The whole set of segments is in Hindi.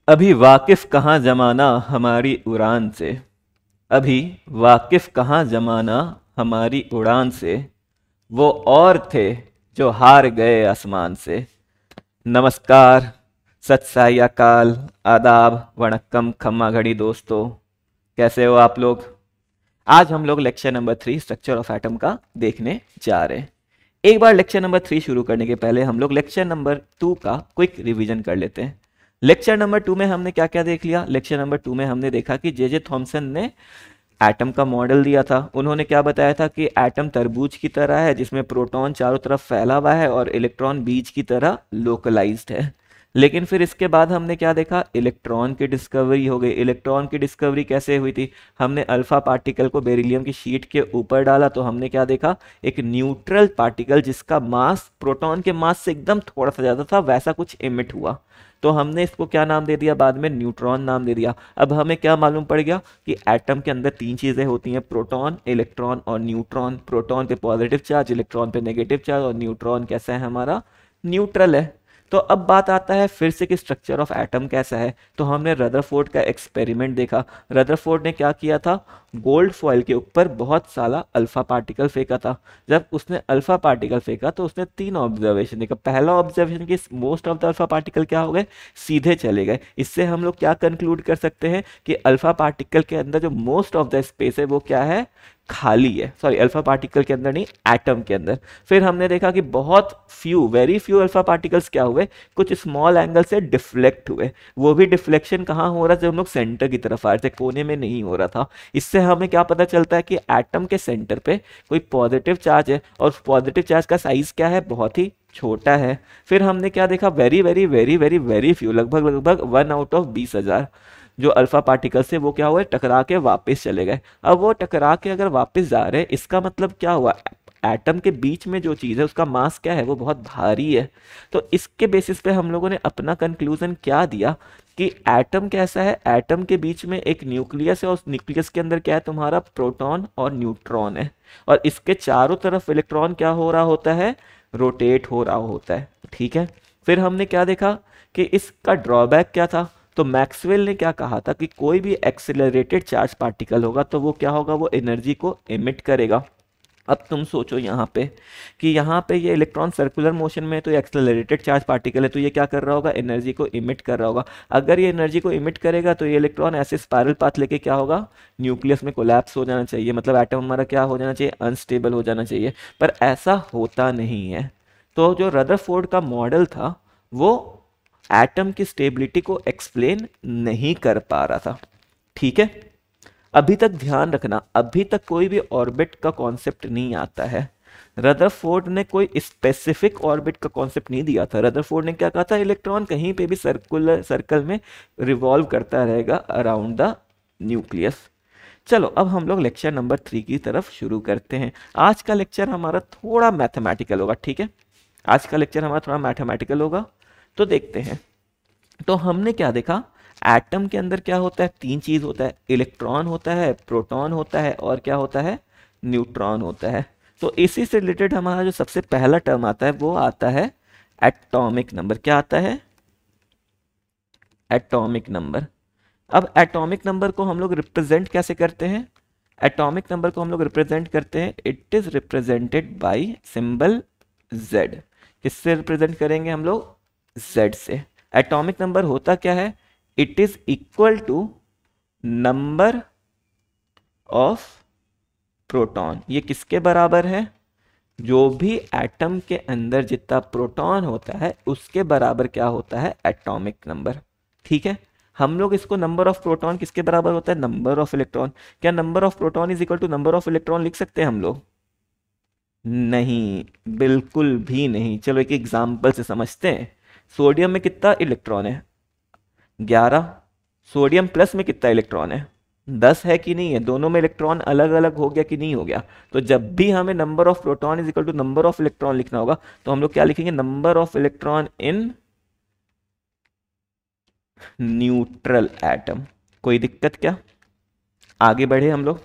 अभी वाकिफ कहाँ जमाना हमारी उड़ान से। अभी वाकिफ कहाँ जमाना हमारी उड़ान से। वो और थे जो हार गए आसमान से। नमस्कार, सत साई अकाल, आदाब, वणक्कम, खम्मा घड़ी दोस्तों। कैसे हो आप लोग? आज हम लोग lecture number 3 structure of atom का देखने जा रहे हैं। एक बार लेक्चर नंबर 3 शुरू करने के पहले हम लोग लेक्चर नंबर 2 का क्विक रिवीजन कर लेते हैं। लेक्चर नंबर 2 में हमने क्या क्या देख लिया? लेक्चर नंबर 2 में हमने देखा कि जे थॉमसन ने एटम का मॉडल दिया था। उन्होंने क्या बताया था कि एटम तरबूज की तरह है जिसमें प्रोटॉन चारों तरफ फैला हुआ है और इलेक्ट्रॉन बीज की तरह लोकलाइज्ड है। लेकिन फिर इसके बाद हमने क्या देखा? इलेक्ट्रॉन की डिस्कवरी हो गई। इलेक्ट्रॉन की डिस्कवरी कैसे हुई थी? हमने अल्फा पार्टिकल को बेरिलियम की शीट के ऊपर डाला तो हमने क्या देखा? एक न्यूट्रल पार्टिकल जिसका मास प्रोटॉन के मास से एकदम थोड़ा सा ज्यादा था, वैसा कुछ इमिट हुआ। तो हमने इसको क्या नाम दे दिया? बाद में न्यूट्रॉन नाम दे दिया। अब हमें क्या मालूम पड़ गया कि एटम के अंदर तीन चीजें होती हैं, प्रोटॉन, इलेक्ट्रॉन और न्यूट्रॉन। प्रोटॉन पे पॉजिटिव चार्ज, इलेक्ट्रॉन पे नेगेटिव चार्ज, और न्यूट्रॉन कैसा है हमारा? न्यूट्रल है। तो अब बात आता है फिर से कि स्ट्रक्चर ऑफ एटम कैसा है। तो हमने रदरफोर्ड का एक्सपेरिमेंट देखा। रदरफोर्ड ने क्या किया था? गोल्ड फॉइल के ऊपर बहुत सारा अल्फा पार्टिकल फेंका था। जब उसने अल्फा पार्टिकल फेंका तो उसने तीन ऑब्जर्वेशन देखा। पहला ऑब्जर्वेशन कि most of the alpha particle क्या हो गए? सीधे चले गए। इससे हम लोग क्या कंक्लूड कर सकते हैं कि अल्फा पार्टिकल के अंदर जो मोस्ट ऑफ द स्पेस है वो क्या है? खाली है। सॉरी, अल्फा पार्टिकल के अंदर नहीं, एटम के अंदर। फिर हमने देखा कि बहुत few, very few alpha particles क्या हुए? कुछ स्मॉल एंगल से डिफ्लेक्ट हुए। वो भी डिफ्लेक्शन कहाँ हो रहा है? जब हम लोग सेंटर की तरफ आ रहे थे, कोने में नहीं हो रहा था। इससे हमें क्या पता चलता है कि एटम के सेंटर पे कोई पॉजिटिव चार्ज है और पॉजिटिव चार्ज का साइज क्या है? बहुत ही छोटा है। फिर हमने क्या देखा? Very very very very very few, लगभग लगभग 1 आउट ऑफ 20,000 जो अल्फा पार्टिकल से वो क्या हुए? टकरा के वापस चले गए। अब वो टकरा के अगर वापस जा रहे हैं, इसका मतलब क्या हुआ? एटम के बीच में जो चीज़ है उसका मास क्या है? वो बहुत भारी है। तो इसके बेसिस पे हम लोगों ने अपना कंक्लूजन क्या दिया कि एटम कैसा है? एटम के बीच में एक न्यूक्लियस है और उस न्यूक्लियस के अंदर क्या है? तुम्हारा प्रोटॉन और न्यूट्रॉन है। और इसके चारों तरफ इलेक्ट्रॉन क्या हो रहा होता है? रोटेट हो रहा होता है। ठीक है। फिर हमने क्या देखा कि इसका ड्रॉबैक क्या था? तो मैक्सवेल ने क्या कहा था कि कोई भी एक्सेलरेटेड चार्ज पार्टिकल होगा तो वो क्या होगा? वो एनर्जी को एमिट करेगा। अब तुम सोचो यहाँ पे कि यहाँ पे ये इलेक्ट्रॉन सर्कुलर मोशन में है, तो ये एक्सेलरेटेड चार्ज पार्टिकल है, तो ये क्या कर रहा होगा? एनर्जी को इमिट कर रहा होगा। अगर ये एनर्जी को इमिट करेगा तो ये इलेक्ट्रॉन ऐसे स्पाइरल पाथ लेके क्या होगा? न्यूक्लियस में कोलैप्स हो जाना चाहिए। मतलब एटम हमारा क्या हो जाना चाहिए? अनस्टेबल हो जाना चाहिए। पर ऐसा होता नहीं है। तो जो रदरफोर्ड का मॉडल था वो एटम की स्टेबिलिटी को एक्सप्लेन नहीं कर पा रहा था। ठीक है। अभी तक ध्यान रखना, अभी तक कोई भी ऑर्बिट का कॉन्सेप्ट नहीं आता है। रदरफोर्ड ने कोई स्पेसिफिक ऑर्बिट का कॉन्सेप्ट नहीं दिया था। रदरफोर्ड ने क्या कहा था? इलेक्ट्रॉन कहीं पे भी सर्कुलर सर्कल में रिवॉल्व करता रहेगा अराउंड द न्यूक्लियस। चलो अब हम लोग लेक्चर नंबर 3 की तरफ शुरू करते हैं। आज का लेक्चर हमारा थोड़ा मैथमेटिकल होगा। ठीक है, आज का लेक्चर हमारा थोड़ा मैथमेटिकल होगा। तो देखते हैं। तो हमने क्या देखा? एटम के अंदर क्या होता है? तीन चीज होता है। इलेक्ट्रॉन होता है, प्रोटॉन होता है, और क्या होता है? न्यूट्रॉन होता है। तो इसी से रिलेटेड हमारा जो सबसे पहला टर्म आता है वो आता है एटॉमिक नंबर। क्या आता है? Atomic number. अब एटॉमिक नंबर को हम लोग रिप्रेजेंट कैसे करते हैं? एटॉमिक नंबर को हम लोग रिप्रेजेंट करते हैं, it is represented by symbol Z। किससे रिप्रेजेंट करेंगे हम लोग? Z से। एटॉमिक नंबर होता क्या है? It is equal to number of proton. ये किसके बराबर है? जो भी एटम के अंदर जितना प्रोटॉन होता है उसके बराबर क्या होता है? Atomic number. ठीक है। हम लोग इसको नंबर ऑफ प्रोटॉन किसके बराबर होता है? Number of electron. क्या number of proton is equal to number of electron लिख सकते हैं हम लोग? नहीं, बिल्कुल भी नहीं। चलो एक एग्जांपल से समझते हैं। सोडियम में कितना इलेक्ट्रॉन है? 11। सोडियम प्लस में कितना इलेक्ट्रॉन है? 10 है कि नहीं है? दोनों में इलेक्ट्रॉन अलग अलग हो गया कि नहीं हो गया? तो जब भी हमें number of proton is equal to number of electron लिखना होगा तो हम लोग क्या लिखेंगे? Number of electron in neutral atom. कोई दिक्कत क्या? आगे बढ़े हम लोग।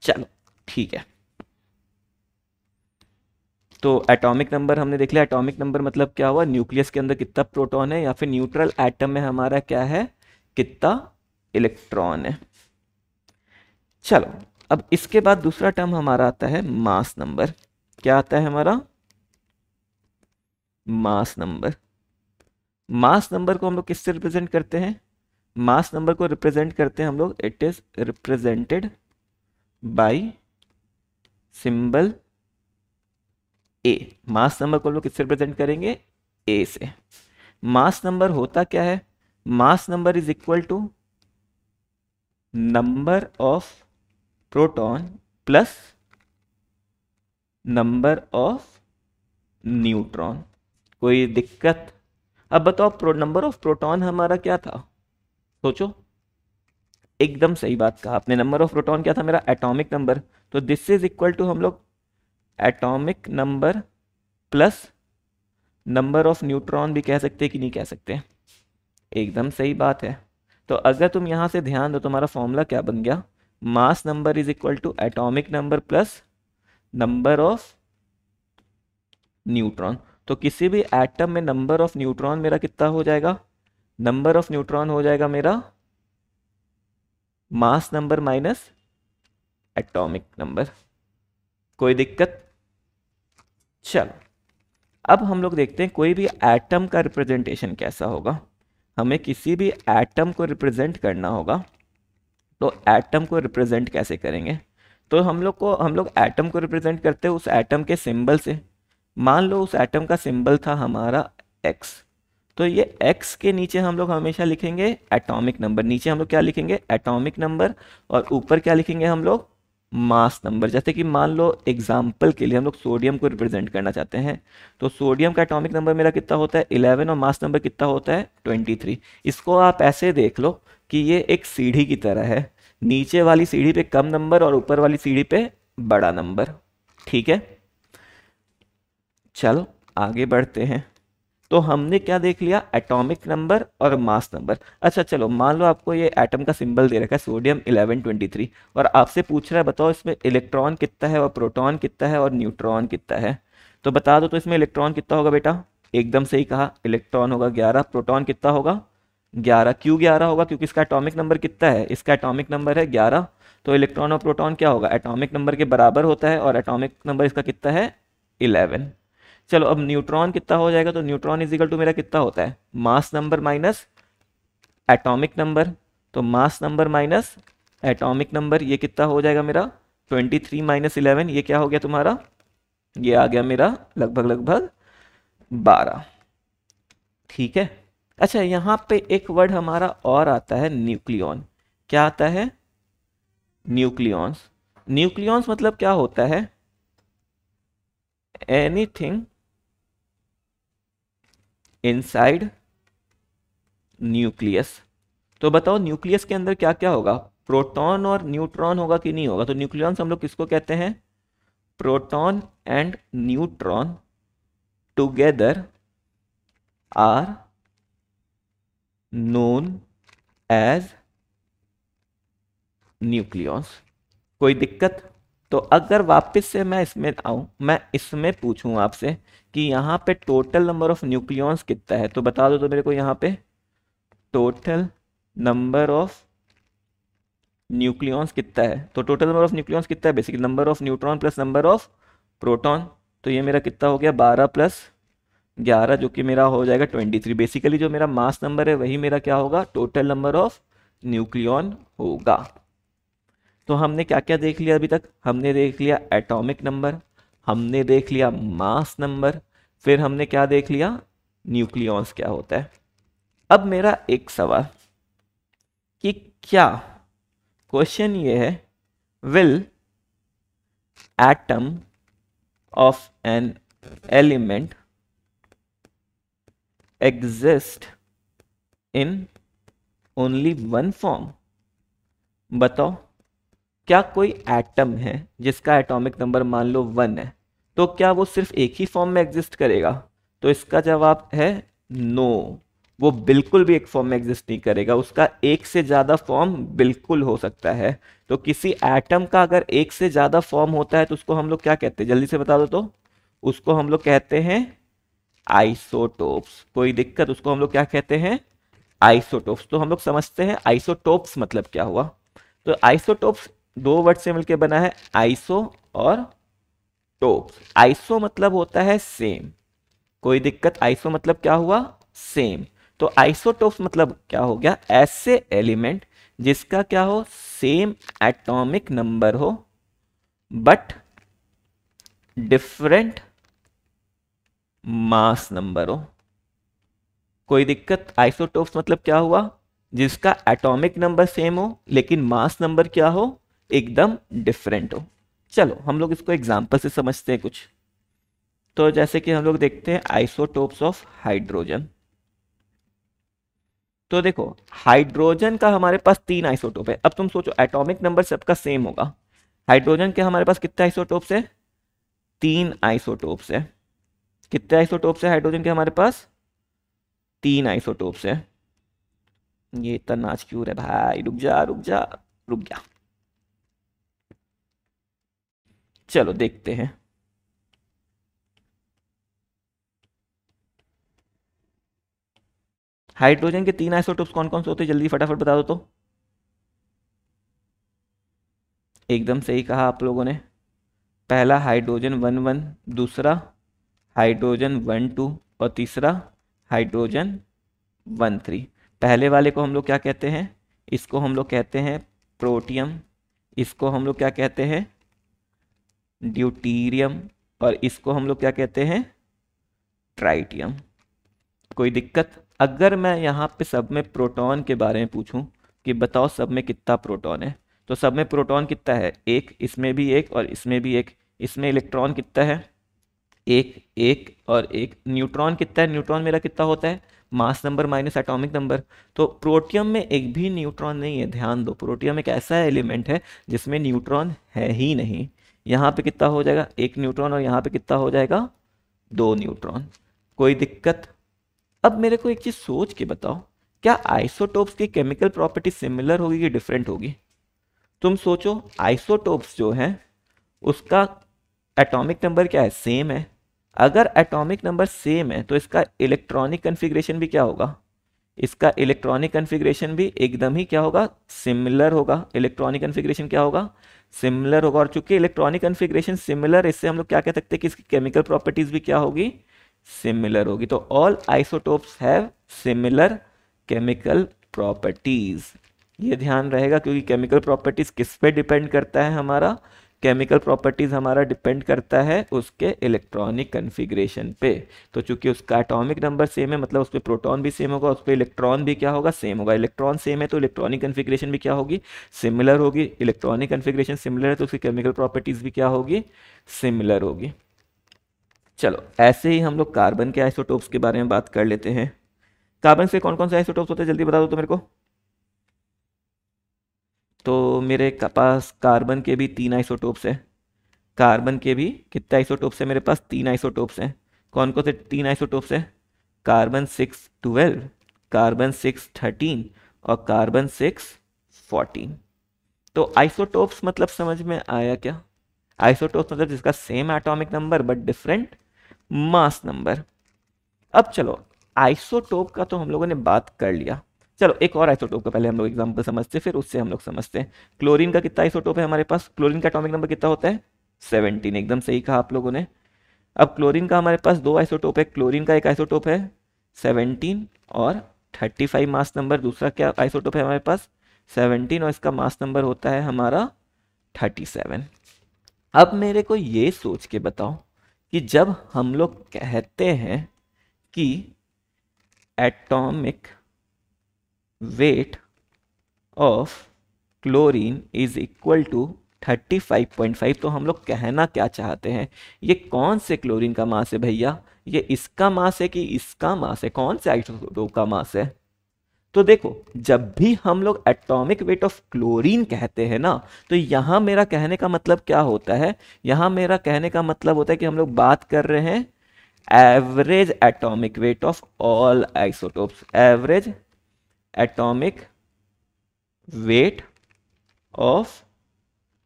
चलो ठीक है। तो एटॉमिक नंबर हमने देख लिया। एटॉमिक नंबर मतलब क्या हुआ, न्यूक्लियस के अंदर कितना प्रोटॉन है, या फिर न्यूट्रल एटम में हमारा क्या है, कितना इलेक्ट्रॉन है। चलो अब इसके बाद दूसरा टर्म हमारा आता है मास नंबर। क्या आता है हमारा, मास नंबर। मास नंबर को हम लोग किससे रिप्रेजेंट करते हैं, मास नंबर को रिप्रेजेंट करते हैं हम लोग, it is represented by symbol A. Mass number को हम लोग किससे रिप्रेजेंट करेंगे, ए से। मास नंबर होता क्या है, mass number is equal to number of proton plus number of neutron. कोई दिक्कत? अब बताओ नंबर ऑफ प्रोटॉन हमारा क्या था, सोचो। एकदम सही बात कहा आपने, नंबर ऑफ प्रोटॉन क्या था मेरा, एटॉमिक नंबर। तो दिस इज इक्वल टू हम लोग atomic number plus number of neutron भी कह सकते कि नहीं कह सकते, एकदम सही बात है। तो अगर तुम यहां से ध्यान दो, तुम्हारा फॉर्मूला क्या बन गया, mass number is equal to atomic number plus number of neutron. तो किसी भी एटम में नंबर ऑफ न्यूट्रॉन मेरा कितना हो जाएगा, नंबर ऑफ न्यूट्रॉन हो जाएगा मेरा मास नंबर माइनस एटॉमिक नंबर। कोई दिक्कत? चलो अब हम लोग देखते हैं कोई भी एटम का रिप्रेजेंटेशन कैसा होगा। हमें किसी भी एटम को रिप्रेजेंट करना होगा, तो एटम को रिप्रेजेंट कैसे करेंगे, तो हम लोग एटम को रिप्रेजेंट करते हैं उस एटम के सिंबल से। मान लो उस एटम का सिंबल था हमारा एक्स, तो ये एक्स के नीचे हम लोग हमेशा लिखेंगे एटॉमिक नंबर। नीचे हम लोग क्या लिखेंगे, एटॉमिक नंबर, और ऊपर क्या लिखेंगे हम लोग, मास नंबर। जैसे कि मान लो एग्जाम्पल के लिए हम लोग सोडियम को रिप्रेजेंट करना चाहते हैं, तो सोडियम का एटॉमिक नंबर मेरा कितना होता है 11, और मास नंबर कितना होता है 23। इसको आप ऐसे देख लो कि ये एक सीढ़ी की तरह है, नीचे वाली सीढ़ी पे कम नंबर और ऊपर वाली सीढ़ी पे बड़ा नंबर। ठीक है, चलो आगे बढ़ते हैं। तो हमने क्या देख लिया, एटॉमिक नंबर और मास नंबर। अच्छा चलो मान लो आपको ये एटम का सिंबल दे रखा है सोडियम 1123, और आपसे पूछ रहा है बताओ इसमें इलेक्ट्रॉन कितना है और प्रोटॉन कितना है और न्यूट्रॉन कितना है। तो बता दो, तो इसमें इलेक्ट्रॉन कितना होगा बेटा, एकदम सही कहा, इलेक्ट्रॉन होगा 11। प्रोटॉन कितना होगा 11। क्यों 11 होगा, क्योंकि इसका एटॉमिक नंबर कितना है, इसका एटॉमिक नंबर है 11। तो इलेक्ट्रॉन और प्रोटॉन क्या होगा, एटॉमिक नंबर के बराबर होता है, और एटॉमिक नंबर इसका कितना है 11। चलो अब न्यूट्रॉन कितना हो जाएगा, तो न्यूट्रॉन इज इक्वल टू मेरा कितना होता है, mass number minus atomic number. तो mass number minus atomic number, ये कितना हो जाएगा मेरा 23 माइनस 11, ये क्या हो गया तुम्हारा, ये आ गया मेरा लगभग 12। ठीक है। अच्छा यहाँ पे एक वर्ड हमारा और आता है न्यूक्लियॉन। क्या आता है, न्यूक्लियॉन्स। न्यूक्लियॉन्स मतलब क्या होता है, एनीथिंग इनसाइड न्यूक्लियस। तो बताओ न्यूक्लियस के अंदर क्या क्या होगा, प्रोटॉन और न्यूट्रॉन होगा कि नहीं होगा। तो न्यूक्लियॉन्स हम लोग किसको कहते हैं, proton and neutron together are known as nucleons. कोई दिक्कत? तो अगर वापस से मैं इसमें आऊं, मैं इसमें पूछूं आपसे कि यहाँ पे टोटल नंबर ऑफ न्यूक्लियॉन्स कितना है, तो बता दो तो मेरे को यहाँ पे टोटल नंबर ऑफ न्यूक्लियॉन्स कितना है। तो टोटल नंबर ऑफ न्यूक्लियॉन्स कितना है, basically number of neutron plus number of proton. तो ये मेरा कितना हो गया 12 प्लस 11, जो कि मेरा हो जाएगा 23। बेसिकली जो मेरा मास नंबर है वही मेरा क्या होगा, टोटल नंबर ऑफ न्यूक्लियॉन होगा। तो हमने क्या क्या देख लिया अभी तक, हमने देख लिया एटॉमिक नंबर, हमने देख लिया मास नंबर, फिर हमने क्या देख लिया, न्यूक्लियॉन्स क्या होता है। अब मेरा एक सवाल कि क्या, क्वेश्चन ये है, will atom of an element exist in only one form. बताओ क्या कोई एटम है जिसका एटॉमिक नंबर मान लो 1 है, तो क्या वो सिर्फ एक ही फॉर्म में एग्जिस्ट करेगा। तो इसका जवाब है नो, वो बिल्कुल भी एक फॉर्म में एग्जिस्ट नहीं करेगा, उसका एक से ज्यादा फॉर्म बिल्कुल हो सकता है। तो किसी एटम का अगर एक से ज्यादा फॉर्म होता है तो उसको हम लोग क्या कहते हैं, जल्दी से बता दो तो, उसको हम लोग कहते हैं आइसोटोप्स। कोई दिक्कत? उसको हम लोग क्या कहते हैं? आइसोटोप्स। तो हम लोग समझते हैं आइसोटोप्स मतलब क्या हुआ। तो आइसोटोप्स दो वर्ड से मिलकर बना है, आइसो और टोप्स। आइसो मतलब होता है सेम। कोई दिक्कत? आइसो मतलब क्या हुआ? सेम। तो आइसोटोप्स मतलब क्या हो गया? ऐसे एलिमेंट जिसका क्या हो? सेम एटॉमिक नंबर हो बट डिफरेंट मास नंबर हो। कोई दिक्कत? आइसोटोप्स मतलब क्या हुआ? जिसका एटॉमिक नंबर सेम हो लेकिन मास नंबर क्या हो? एकदम डिफरेंट हो। चलो हम लोग इसको एग्जांपल से समझते हैं कुछ। तो जैसे कि हम लोग देखते हैं आइसोटोप्स ऑफ हाइड्रोजन। तो देखो हाइड्रोजन का हमारे पास 3 आइसोटोप है। अब तुम सोचो एटॉमिक नंबर सबका सेम होगा। हाइड्रोजन के हमारे पास कितने आइसोटोप्स है? 3 आइसोटोप्स है। कितने आइसोटोप्स है हाइड्रोजन के हमारे पास? 3 आइसोटोप्स है। ये इतना नाच क्यों रहे भाई? रुक जा रुक जा रुक जा। चलो देखते हैं। हाइड्रोजन के 3 आइसोटोप्स कौन कौन से होते हैं? जल्दी फटाफट बता दो तो। एकदम सही कहा आप लोगों ने। पहला हाइड्रोजन 1 1, दूसरा हाइड्रोजन 1 2 और तीसरा हाइड्रोजन 1 3। पहले वाले को हम लोग क्या कहते हैं? इसको हम लोग कहते हैं प्रोटियम। इसको हम लोग क्या कहते हैं? ड्यूटीरियम। और इसको हम लोग क्या कहते हैं? ट्राइटियम। कोई दिक्कत? अगर मैं यहाँ पे सब में प्रोटॉन के बारे में पूछूं कि बताओ सब में कितना प्रोटॉन है, तो सब में प्रोटॉन कितना है? एक, इसमें भी एक और इसमें भी एक। इसमें इलेक्ट्रॉन कितना है? एक, एक और एक। न्यूट्रॉन कितना है? न्यूट्रॉन मेरा कितना होता है? Mass number minus atomic number. तो प्रोटियम में एक भी न्यूट्रॉन नहीं है। ध्यान दो, प्रोटियम एक ऐसा एलिमेंट है जिसमें न्यूट्रॉन है ही नहीं। यहाँ पे कितना हो जाएगा? एक न्यूट्रॉन। और यहाँ पे कितना हो जाएगा? 2 न्यूट्रॉन। कोई दिक्कत? अब मेरे को एक चीज सोच के बताओ, क्या आइसोटोप्स की केमिकल प्रॉपर्टी सिमिलर होगी कि डिफरेंट होगी? तुम सोचो, आइसोटोप्स जो है उसका एटॉमिक नंबर क्या है? सेम है। अगर एटॉमिक नंबर सेम है तो इसका इलेक्ट्रॉनिक कन्फिग्रेशन भी क्या होगा? इसका इलेक्ट्रॉनिक कन्फिग्रेशन भी एकदम ही क्या होगा? सिमिलर होगा। इलेक्ट्रॉनिक कन्फिग्रेशन क्या होगा? सिमिलर होगा। और चूंकि इलेक्ट्रॉनिक कन्फिग्रेशन सिमिलर, इससे हम लोग क्या कह सकते हैं कि इसकी केमिकल प्रॉपर्टीज भी क्या होगी? सिमिलर होगी। तो all isotopes have similar chemical properties. ये ध्यान रहेगा क्योंकि केमिकल प्रॉपर्टीज किस पे डिपेंड करता है? हमारा केमिकल प्रॉपर्टीज हमारा डिपेंड करता है उसके इलेक्ट्रॉनिक कन्फिग्रेशन पे। तो चूंकि उसका एटॉमिक नंबर सेम है मतलब उस पर प्रोटॉन भी सेम होगा, उस पर इलेक्ट्रॉन भी क्या होगा? सेम होगा। इलेक्ट्रॉन सेम है तो इलेक्ट्रॉनिक कन्फिग्रेशन भी क्या होगी? सिमिलर होगी। इलेक्ट्रॉनिक कन्फिग्रेशन सिमिलर है तो उसकी केमिकल प्रॉपर्टीज भी क्या होगी? सिमिलर होगी। चलो ऐसे ही हम लोग कार्बन के आइसोटोप्स के बारे में बात कर लेते हैं। कार्बन से कौन कौन से आइसोटोप्स होते हैं? जल्दी बता दो तो मेरे को। तो मेरे पास कार्बन के भी 3 आइसोटोप्स है। कार्बन के भी कितने आइसोटोप्स है? मेरे पास 3 आइसोटोप्स हैं। कौन कौन से 3 आइसोटोप्स है? कार्बन 6 12, कार्बन 6 13 और कार्बन 6 14। तो आइसोटोप्स मतलब समझ में आया क्या? आइसोटोप्स मतलब जिसका same atomic number but different mass number. अब चलो आइसोटोप का तो हम लोगों ने बात कर लिया। चलो एक और आइसोटोप का पहले हम लोग एग्जांपल समझते हैं, फिर उससे हम लोग समझते हैं। क्लोरीन का कितना आइसोटोप है हमारे पास? क्लोरीन का एटॉमिक नंबर कितना होता है? 17। एकदम सही कहा आप लोगों ने। अब क्लोरीन का हमारे पास 2 आइसोटोप है। क्लोरीन का एक आइसोटोप है 17 और 35 मास नंबर। दूसरा क्या आइसोटोप है हमारे पास? 17 और इसका मास नंबर होता है हमारा 37। अब मेरे को ये सोच के बताओ कि जब हम लोग कहते हैं कि atomic weight of chlorine is equal to 35.5, तो हम लोग कहना क्या चाहते हैं? ये कौन से क्लोरीन का मास है भैया? ये इसका मास है कि इसका मास है? कौन से आइसोटोप का मास है? तो देखो जब भी हम लोग एटॉमिक वेट ऑफ क्लोरीन कहते हैं ना, तो यहां मेरा कहने का मतलब क्या होता है? यहां मेरा कहने का मतलब होता है कि हम लोग बात कर रहे हैं average atomic weight of all isotopes. Average atomic weight of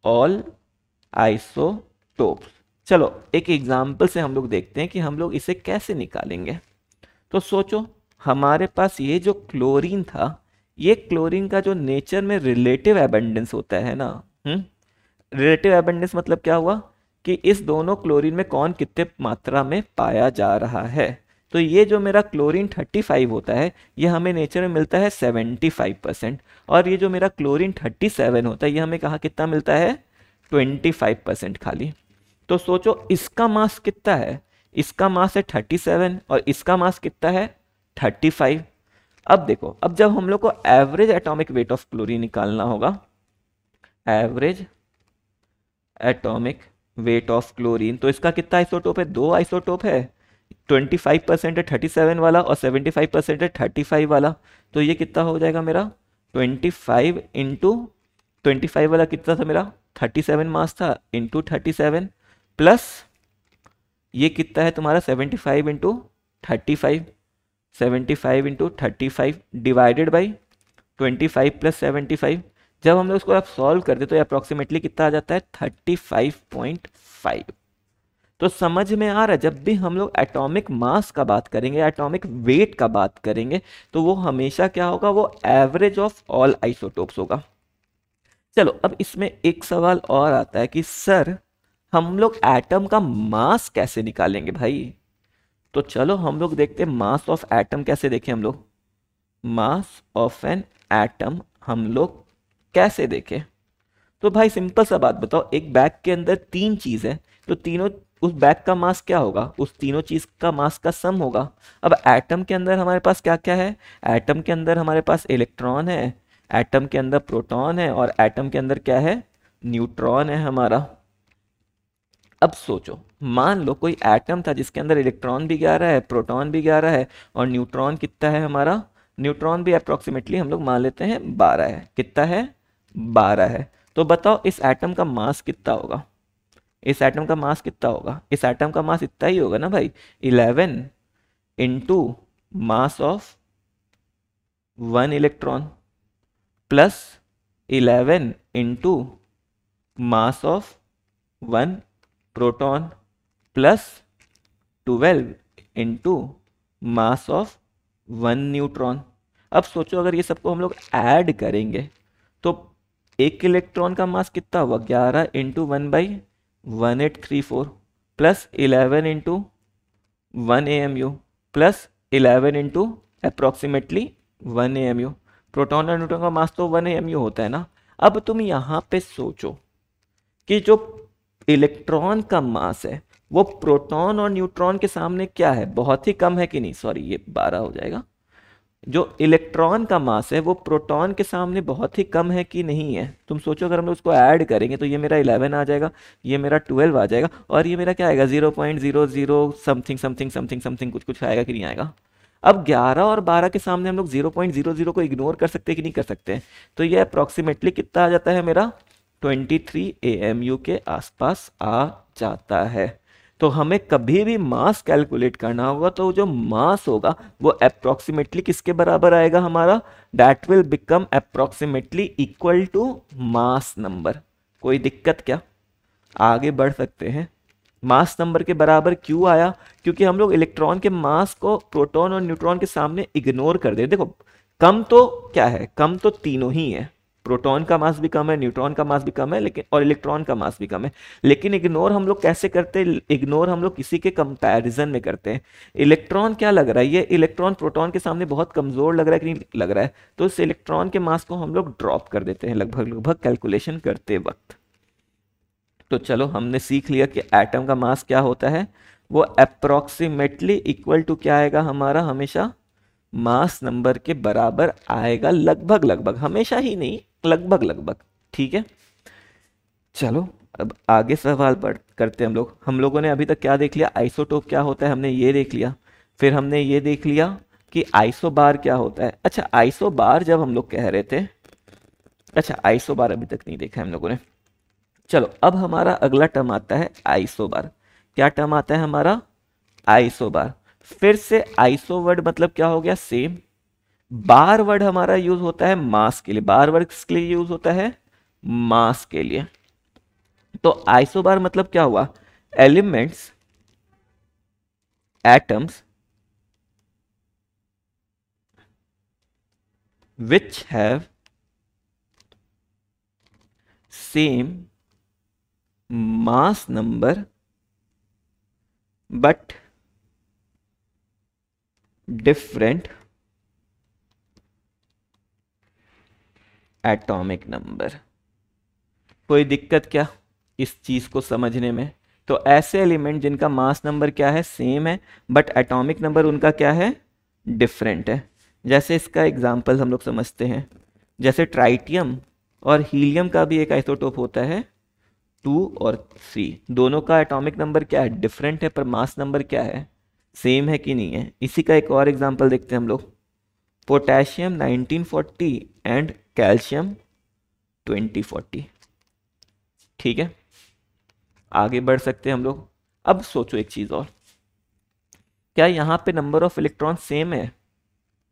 all isotopes. चलो एक एग्जाम्पल से हम लोग देखते हैं कि हम लोग इसे कैसे निकालेंगे। तो सोचो हमारे पास ये जो क्लोरीन था, ये क्लोरीन का जो नेचर में रिलेटिव एबंडेंस होता है ना, रिलेटिव एबंडेंस मतलब क्या हुआ कि इस दोनों क्लोरीन में कौन कितने मात्रा में पाया जा रहा है। तो ये जो मेरा क्लोरीन 35 होता है, ये हमें नेचर में मिलता है 75%, और ये जो मेरा क्लोरीन 37 होता है, ये हमें कहाँ कितना मिलता है 25% खाली। तो सोचो इसका मास कितना है, इसका मास है 37 और इसका मास कितना है 35। अब देखो, अब जब हम लोग को average atomic weight of chlorine निकालना होगा, average atomic weight of chlorine, तो इसका कितना आइसोटोप है, दो आइसोटोप है, 25% है 37 वाला और 75% है 35 वाला। तो ये कितना हो जाएगा मेरा 25 इंटू 25 वाला कितना था मेरा 37 मास था, इंटू 37 प्लस ये कितना है तुम्हारा 75 into 35, 75 into 35 divided by 25 plus 75। जब हम लोग इसको आप सॉल्व करते तो अप्रोक्सीमेटली कितना आ जाता है 35.5। तो समझ में आ रहा है, जब भी हम लोग एटॉमिक मास का बात करेंगे, एटॉमिक वेट का बात करेंगे, तो वो हमेशा क्या होगा, वो एवरेज ऑफ ऑल आइसोटोप्स होगा। चलो अब इसमें एक सवाल और आता है कि सर हम लोग एटम का मास कैसे निकालेंगे भाई। तो चलो हम लोग देखते हैं मास ऑफ एटम कैसे देखें हम लोग। मास ऑफ एन एटम हम लोग कैसे देखें। तो भाई सिंपल सा बात बताओ, एक बैग के अंदर तीन चीज है, तो तीनों उस बैग का मास क्या होगा, उस तीनों चीज का मास का सम होगा। अब एटम के अंदर हमारे पास क्या क्या है, एटम के अंदर हमारे पास इलेक्ट्रॉन है, एटम के अंदर प्रोटॉन है, और एटम के अंदर क्या है, न्यूट्रॉन है हमारा। अब सोचो मान लो कोई एटम था जिसके अंदर इलेक्ट्रॉन भी 11 है, प्रोटॉन भी 11 है, और न्यूट्रॉन कितना है हमारा, न्यूट्रॉन भी अप्रोक्सीमेटली हम लोग मान लेते हैं 12 है। कितना है 12 है। तो बताओ इस एटम का मास कितना होगा, इस एटम का मास कितना होगा, इस एटम का मास इतना ही होगा ना भाई, 11 into mass of 1 electron plus 11 into mass of 1 proton plus 12 into mass of 1 neutron. अब सोचो अगर ये सबको हम लोग ऐड करेंगे तो एक इलेक्ट्रॉन का मास कितना हुआ, 11 into 1/1834 plus 11 into 1 AMU plus 11 into approximately 1 AMU। Proton और न्यूट्रॉन का मास तो 1 AMU होता है ना। अब तुम यहाँ पे सोचो कि जो इलेक्ट्रॉन का मास है वो प्रोटॉन और न्यूट्रॉन के सामने क्या है, बहुत ही कम है कि नहीं, सॉरी ये 12 हो जाएगा। जो इलेक्ट्रॉन का मास है वो प्रोटॉन के सामने बहुत ही कम है कि नहीं है। तुम सोचो अगर हम लोग उसको ऐड करेंगे तो ये मेरा 11 आ जाएगा, ये मेरा 12 आ जाएगा, और ये मेरा क्या आएगा 0.00 समथिंग समथिंग समथिंग समथिंग कुछ कुछ आएगा कि नहीं आएगा। अब 11 और 12 के सामने हम लोग 0.00 को इग्नोर कर सकते हैं कि नहीं कर सकते। तो ये अप्रोक्सीमेटली कितना आ जाता है मेरा 23 AMU के आसपास आ जाता है। तो हमें कभी भी मास कैलकुलेट करना होगा तो जो मास होगा वो अप्रोक्सीमेटली किसके बराबर आएगा हमारा, that will become approximately equal to mass number. कोई दिक्कत क्या, आगे बढ़ सकते हैं। मास नंबर के बराबर क्यों आया, क्योंकि हम लोग इलेक्ट्रॉन के मास को प्रोटॉन और न्यूट्रॉन के सामने इग्नोर कर दे। देखो कम तो क्या है, कम तो तीनों ही है, प्रोटॉन का मास भी कम है, न्यूट्रॉन का मास भी कम है, लेकिन और इलेक्ट्रॉन का मास भी कम है। लेकिन इग्नोर हम लोग कैसे करते हैं, इग्नोर हम लोग किसी के कंपैरिजन में करते हैं। इलेक्ट्रॉन क्या लग रहा है, ये इलेक्ट्रॉन प्रोटॉन के सामने बहुत कमजोर लग रहा है कि नहीं लग रहा है, तो इस इलेक्ट्रॉन के मास को हम लोग ड्रॉप कर देते हैं लगभग लगभग कैलकुलेशन करते वक्त। तो चलो हमने सीख लिया कि एटम का मास क्या होता है, वो अप्रोक्सीमेटली इक्वल टू क्या आएगा हमारा, हमेशा मास नंबर के बराबर आएगा, लगभग लगभग, हमेशा ही नहीं, लगभग लगभग। ठीक है, चलो अब आगे सवाल पढ़ करते हैं हम लोगों ने अभी तक क्या देख लिया, आइसोटोप क्या होता है हमने ये देख लिया, फिर हमने ये देख लिया कि आइसोबार क्या होता है। अच्छा आइसोबार जब हम लोग कह रहे थे, अच्छा आइसोबार अभी तक नहीं देखा हम लोगों ने। चलो अब हमारा अगला टर्म आता है आइसोबार। क्या टर्म आता है हमारा, आइसोबार। फिर से आइसो वर्ड मतलब क्या हो गया, सेम। बार वर्ड हमारा यूज होता है मास के लिए, बार वर्ड किसके लिए यूज होता है, मास के लिए। तो आइसोबार मतलब क्या हुआ, elements atoms which have same mass number but different atomic number। कोई दिक्कत क्या इस चीज को समझने में? तो ऐसे एलिमेंट जिनका मास नंबर क्या है, सेम है, बट एटॉमिक नंबर उनका क्या है, डिफरेंट है। जैसे इसका एग्जांपल हम लोग समझते हैं, जैसे ट्राइटियम और हीलियम का भी एक आइसोटोप होता है 2 और 3, दोनों का एटॉमिक नंबर क्या है, डिफरेंट है, पर मास नंबर क्या है, सेम है कि नहीं है। इसी का एक और एग्जांपल देखते हैं हम लोग, पोटेशियम 1940 एंड कैल्शियम 2040। ठीक है, आगे बढ़ सकते हैं हम लोग। अब सोचो एक चीज और, क्या यहाँ पे नंबर ऑफ इलेक्ट्रॉन सेम है?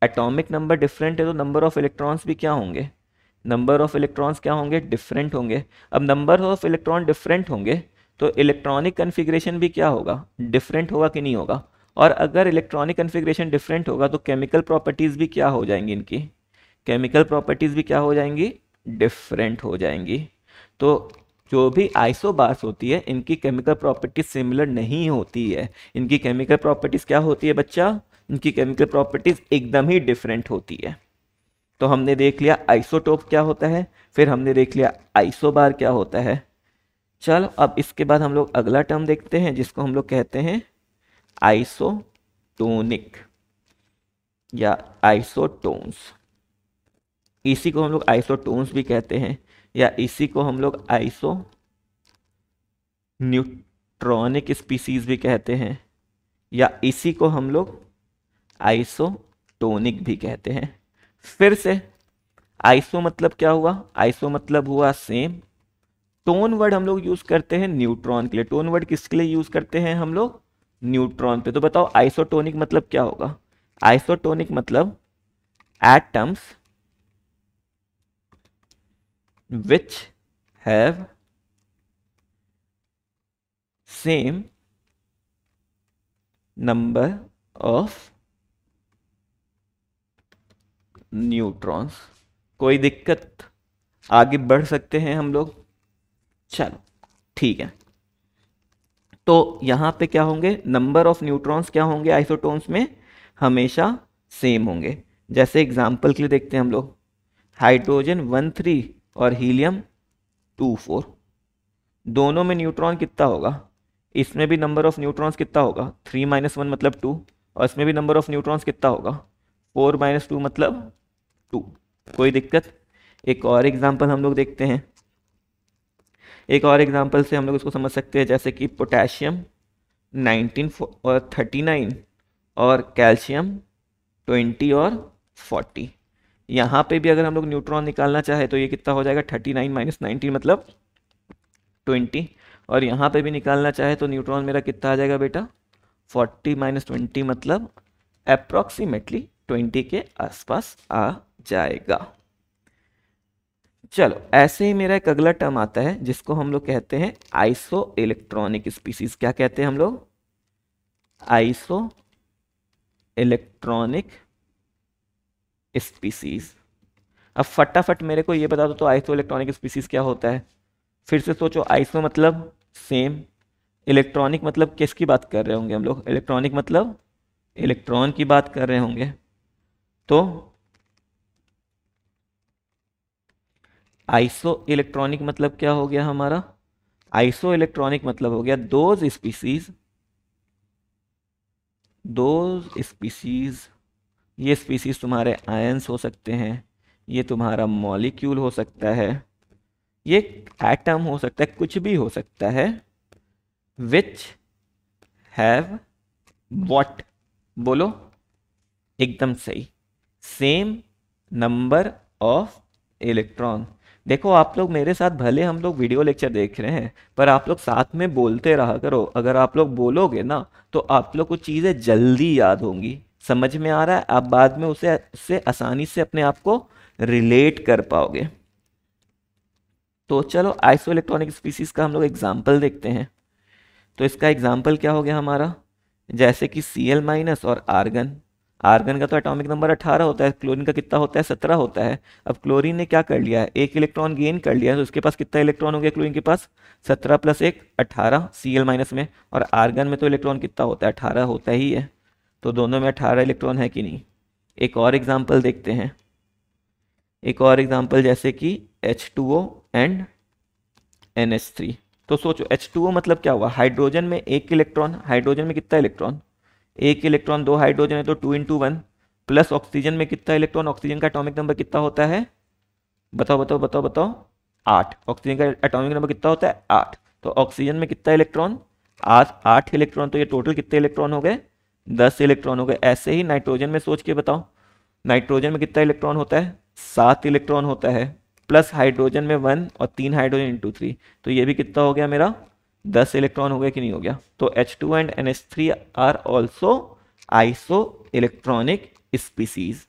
एटॉमिक नंबर डिफरेंट है तो नंबर ऑफ इलेक्ट्रॉन्स भी क्या होंगे, नंबर ऑफ इलेक्ट्रॉन्स क्या होंगे, डिफरेंट होंगे। अब नंबर ऑफ इलेक्ट्रॉन डिफरेंट होंगे तो इलेक्ट्रॉनिक कन्फिग्रेशन भी क्या होगा, डिफरेंट होगा कि नहीं होगा? और अगर इलेक्ट्रॉनिक कन्फिग्रेशन डिफरेंट होगा तो केमिकल प्रॉपर्टीज भी क्या हो जाएंगी, इनकी केमिकल प्रॉपर्टीज भी क्या हो जाएंगी, डिफरेंट हो जाएंगी। तो जो भी आइसोबार्स होती है इनकी केमिकल प्रॉपर्टीज सिमिलर नहीं होती है, इनकी केमिकल प्रॉपर्टीज क्या होती है बच्चा, इनकी केमिकल प्रॉपर्टीज एकदम ही डिफरेंट होती है। तो हमने देख लिया आइसोटोप क्या होता है, फिर हमने देख लिया आइसोबार क्या होता है। चलो अब इसके बाद हम लोग अगला टर्म देखते हैं जिसको हम लोग कहते हैं आइसोटोनिक या आइसोटोन्स। इसी को हम लोग आइसोटोन्स भी कहते हैं, या इसी को हम लोग आइसो न्यूट्रॉनिक स्पीसीज भी कहते हैं, या इसी को हम लोग आइसोटोनिक भी कहते हैं। फिर से आइसो मतलब क्या हुआ, आइसो मतलब हुआ सेम। टोन वर्ड हम लोग यूज करते हैं न्यूट्रॉन के लिए, टोन वर्ड किसके लिए यूज करते हैं हम लोग, न्यूट्रॉन पे। तो बताओ आइसोटोनिक मतलब क्या होगा, आइसोटोनिक मतलब atoms which have same number of neutrons. कोई दिक्कत, आगे बढ़ सकते हैं हम लोग। चलो ठीक है, तो यहां पे क्या होंगे, नंबर ऑफ न्यूट्रॉन्स क्या होंगे आइसोटोन्स में, हमेशा सेम होंगे। जैसे एग्जांपल के लिए देखते हैं हम लोग, हाइड्रोजन 13 और हीलियम 24, दोनों में न्यूट्रॉन कितना होगा, इसमें भी नंबर ऑफ न्यूट्रॉन्स कितना होगा, 3 - 1 मतलब 2, और इसमें भी नंबर ऑफ न्यूट्रॉन्स कितना होगा, 4 - 2 मतलब 2। कोई दिक्कत? एक और एग्जांपल हम लोग देखते हैं, एक और एग्जांपल से हम लोग इसको समझ सकते हैं, जैसे कि पोटेशियम 39 और कैल्शियम 20 और 40। यहाँ पे भी अगर हम लोग न्यूट्रॉन निकालना चाहे तो ये कितना हो जाएगा, 39 - 19 मतलब 20, और यहाँ पे भी निकालना चाहे तो न्यूट्रॉन मेरा कितना आ जाएगा बेटा, 40 - 20 मतलब अप्रॉक्सीमेटली 20 के आसपास आ जाएगा। चलो ऐसे ही मेरा एक अगला टर्म आता है जिसको हम लोग कहते हैं आइसो इलेक्ट्रॉनिक स्पीसीज। क्या कहते हैं हम लोग, आइसो इलेक्ट्रॉनिक स्पीसीज। अब फटाफट मेरे को ये बता दो तो आइसो इलेक्ट्रॉनिक स्पीसीज क्या होता है। फिर से सोचो, आइसो मतलब सेम, इलेक्ट्रॉनिक मतलब किसकी बात कर रहे होंगे हम लोग, इलेक्ट्रॉनिक मतलब इलेक्ट्रॉन की बात कर रहे होंगे। तो आइसो इलेक्ट्रॉनिक मतलब क्या हो गया हमारा, आइसो इलेक्ट्रॉनिक मतलब हो गया दोज स्पीसीज, ये स्पीसीज तुम्हारे आयंस हो सकते हैं, ये तुम्हारा मॉलिक्यूल हो सकता है, ये एटम हो सकता है, कुछ भी हो सकता है, विच हैव व्हाट, बोलो एकदम सही, सेम नंबर ऑफ इलेक्ट्रॉन। देखो आप लोग मेरे साथ भले हम लोग वीडियो लेक्चर देख रहे हैं, पर आप लोग साथ में बोलते रहा करो। अगर आप लोग बोलोगे ना तो आप लोग को चीज़ें जल्दी याद होंगी, समझ में आ रहा है, आप बाद में उससे आसानी से अपने आप को रिलेट कर पाओगे। तो चलो आइसो इलेक्ट्रॉनिक स्पीसीज का हम लोग एग्जाम्पल देखते हैं। तो इसका एग्जाम्पल क्या हो गया हमारा, जैसे कि Cl माइनस और आर्गन। आर्गन का तो एटॉमिक नंबर 18 होता है, क्लोरीन का कितना होता है, 17 होता है। अब क्लोरीन ने क्या कर लिया है, एक इलेक्ट्रॉन गेन कर लिया है, तो उसके पास कितना इलेक्ट्रॉन हो गया, क्लोरीन के पास 17 प्लस 1 18 Cl माइनस में। और आर्गन में तो इलेक्ट्रॉन कितना होता है, 18 होता ही है। तो दोनों में 18 इलेक्ट्रॉन है कि नहीं। एक और एग्जाम्पल देखते हैं, एक और एग्जाम्पल जैसे कि H2O एंड NH3। तो सोचो H2O मतलब क्या हुआ, हाइड्रोजन में एक इलेक्ट्रॉन, हाइड्रोजन में कितना इलेक्ट्रॉन, एक इलेक्ट्रॉन, दो हाइड्रोजन है तो 2 × 1, प्लस ऑक्सीजन में कितना इलेक्ट्रॉन, ऑक्सीजन का एटॉमिक नंबर कितना होता है, बताओ बताओ बताओ बताओ, 8। ऑक्सीजन का एटॉमिक नंबर कितना होता है, 8। तो ऑक्सीजन में कितना इलेक्ट्रॉन, 8 इलेक्ट्रॉन। तो ये टोटल कितने इलेक्ट्रॉन हो गए, 10 इलेक्ट्रॉन हो गए। ऐसे ही नाइट्रोजन में सोच के बताओ, नाइट्रोजन में कितना इलेक्ट्रॉन होता है, 7 इलेक्ट्रॉन होता है, प्लस हाइड्रोजन में 1 और 3 हाइड्रोजन इंटू 3, तो ये भी कितना हो गया मेरा, 10 इलेक्ट्रॉन हो गया कि नहीं हो गया। तो H2 and NH3 are also isoelectronic species.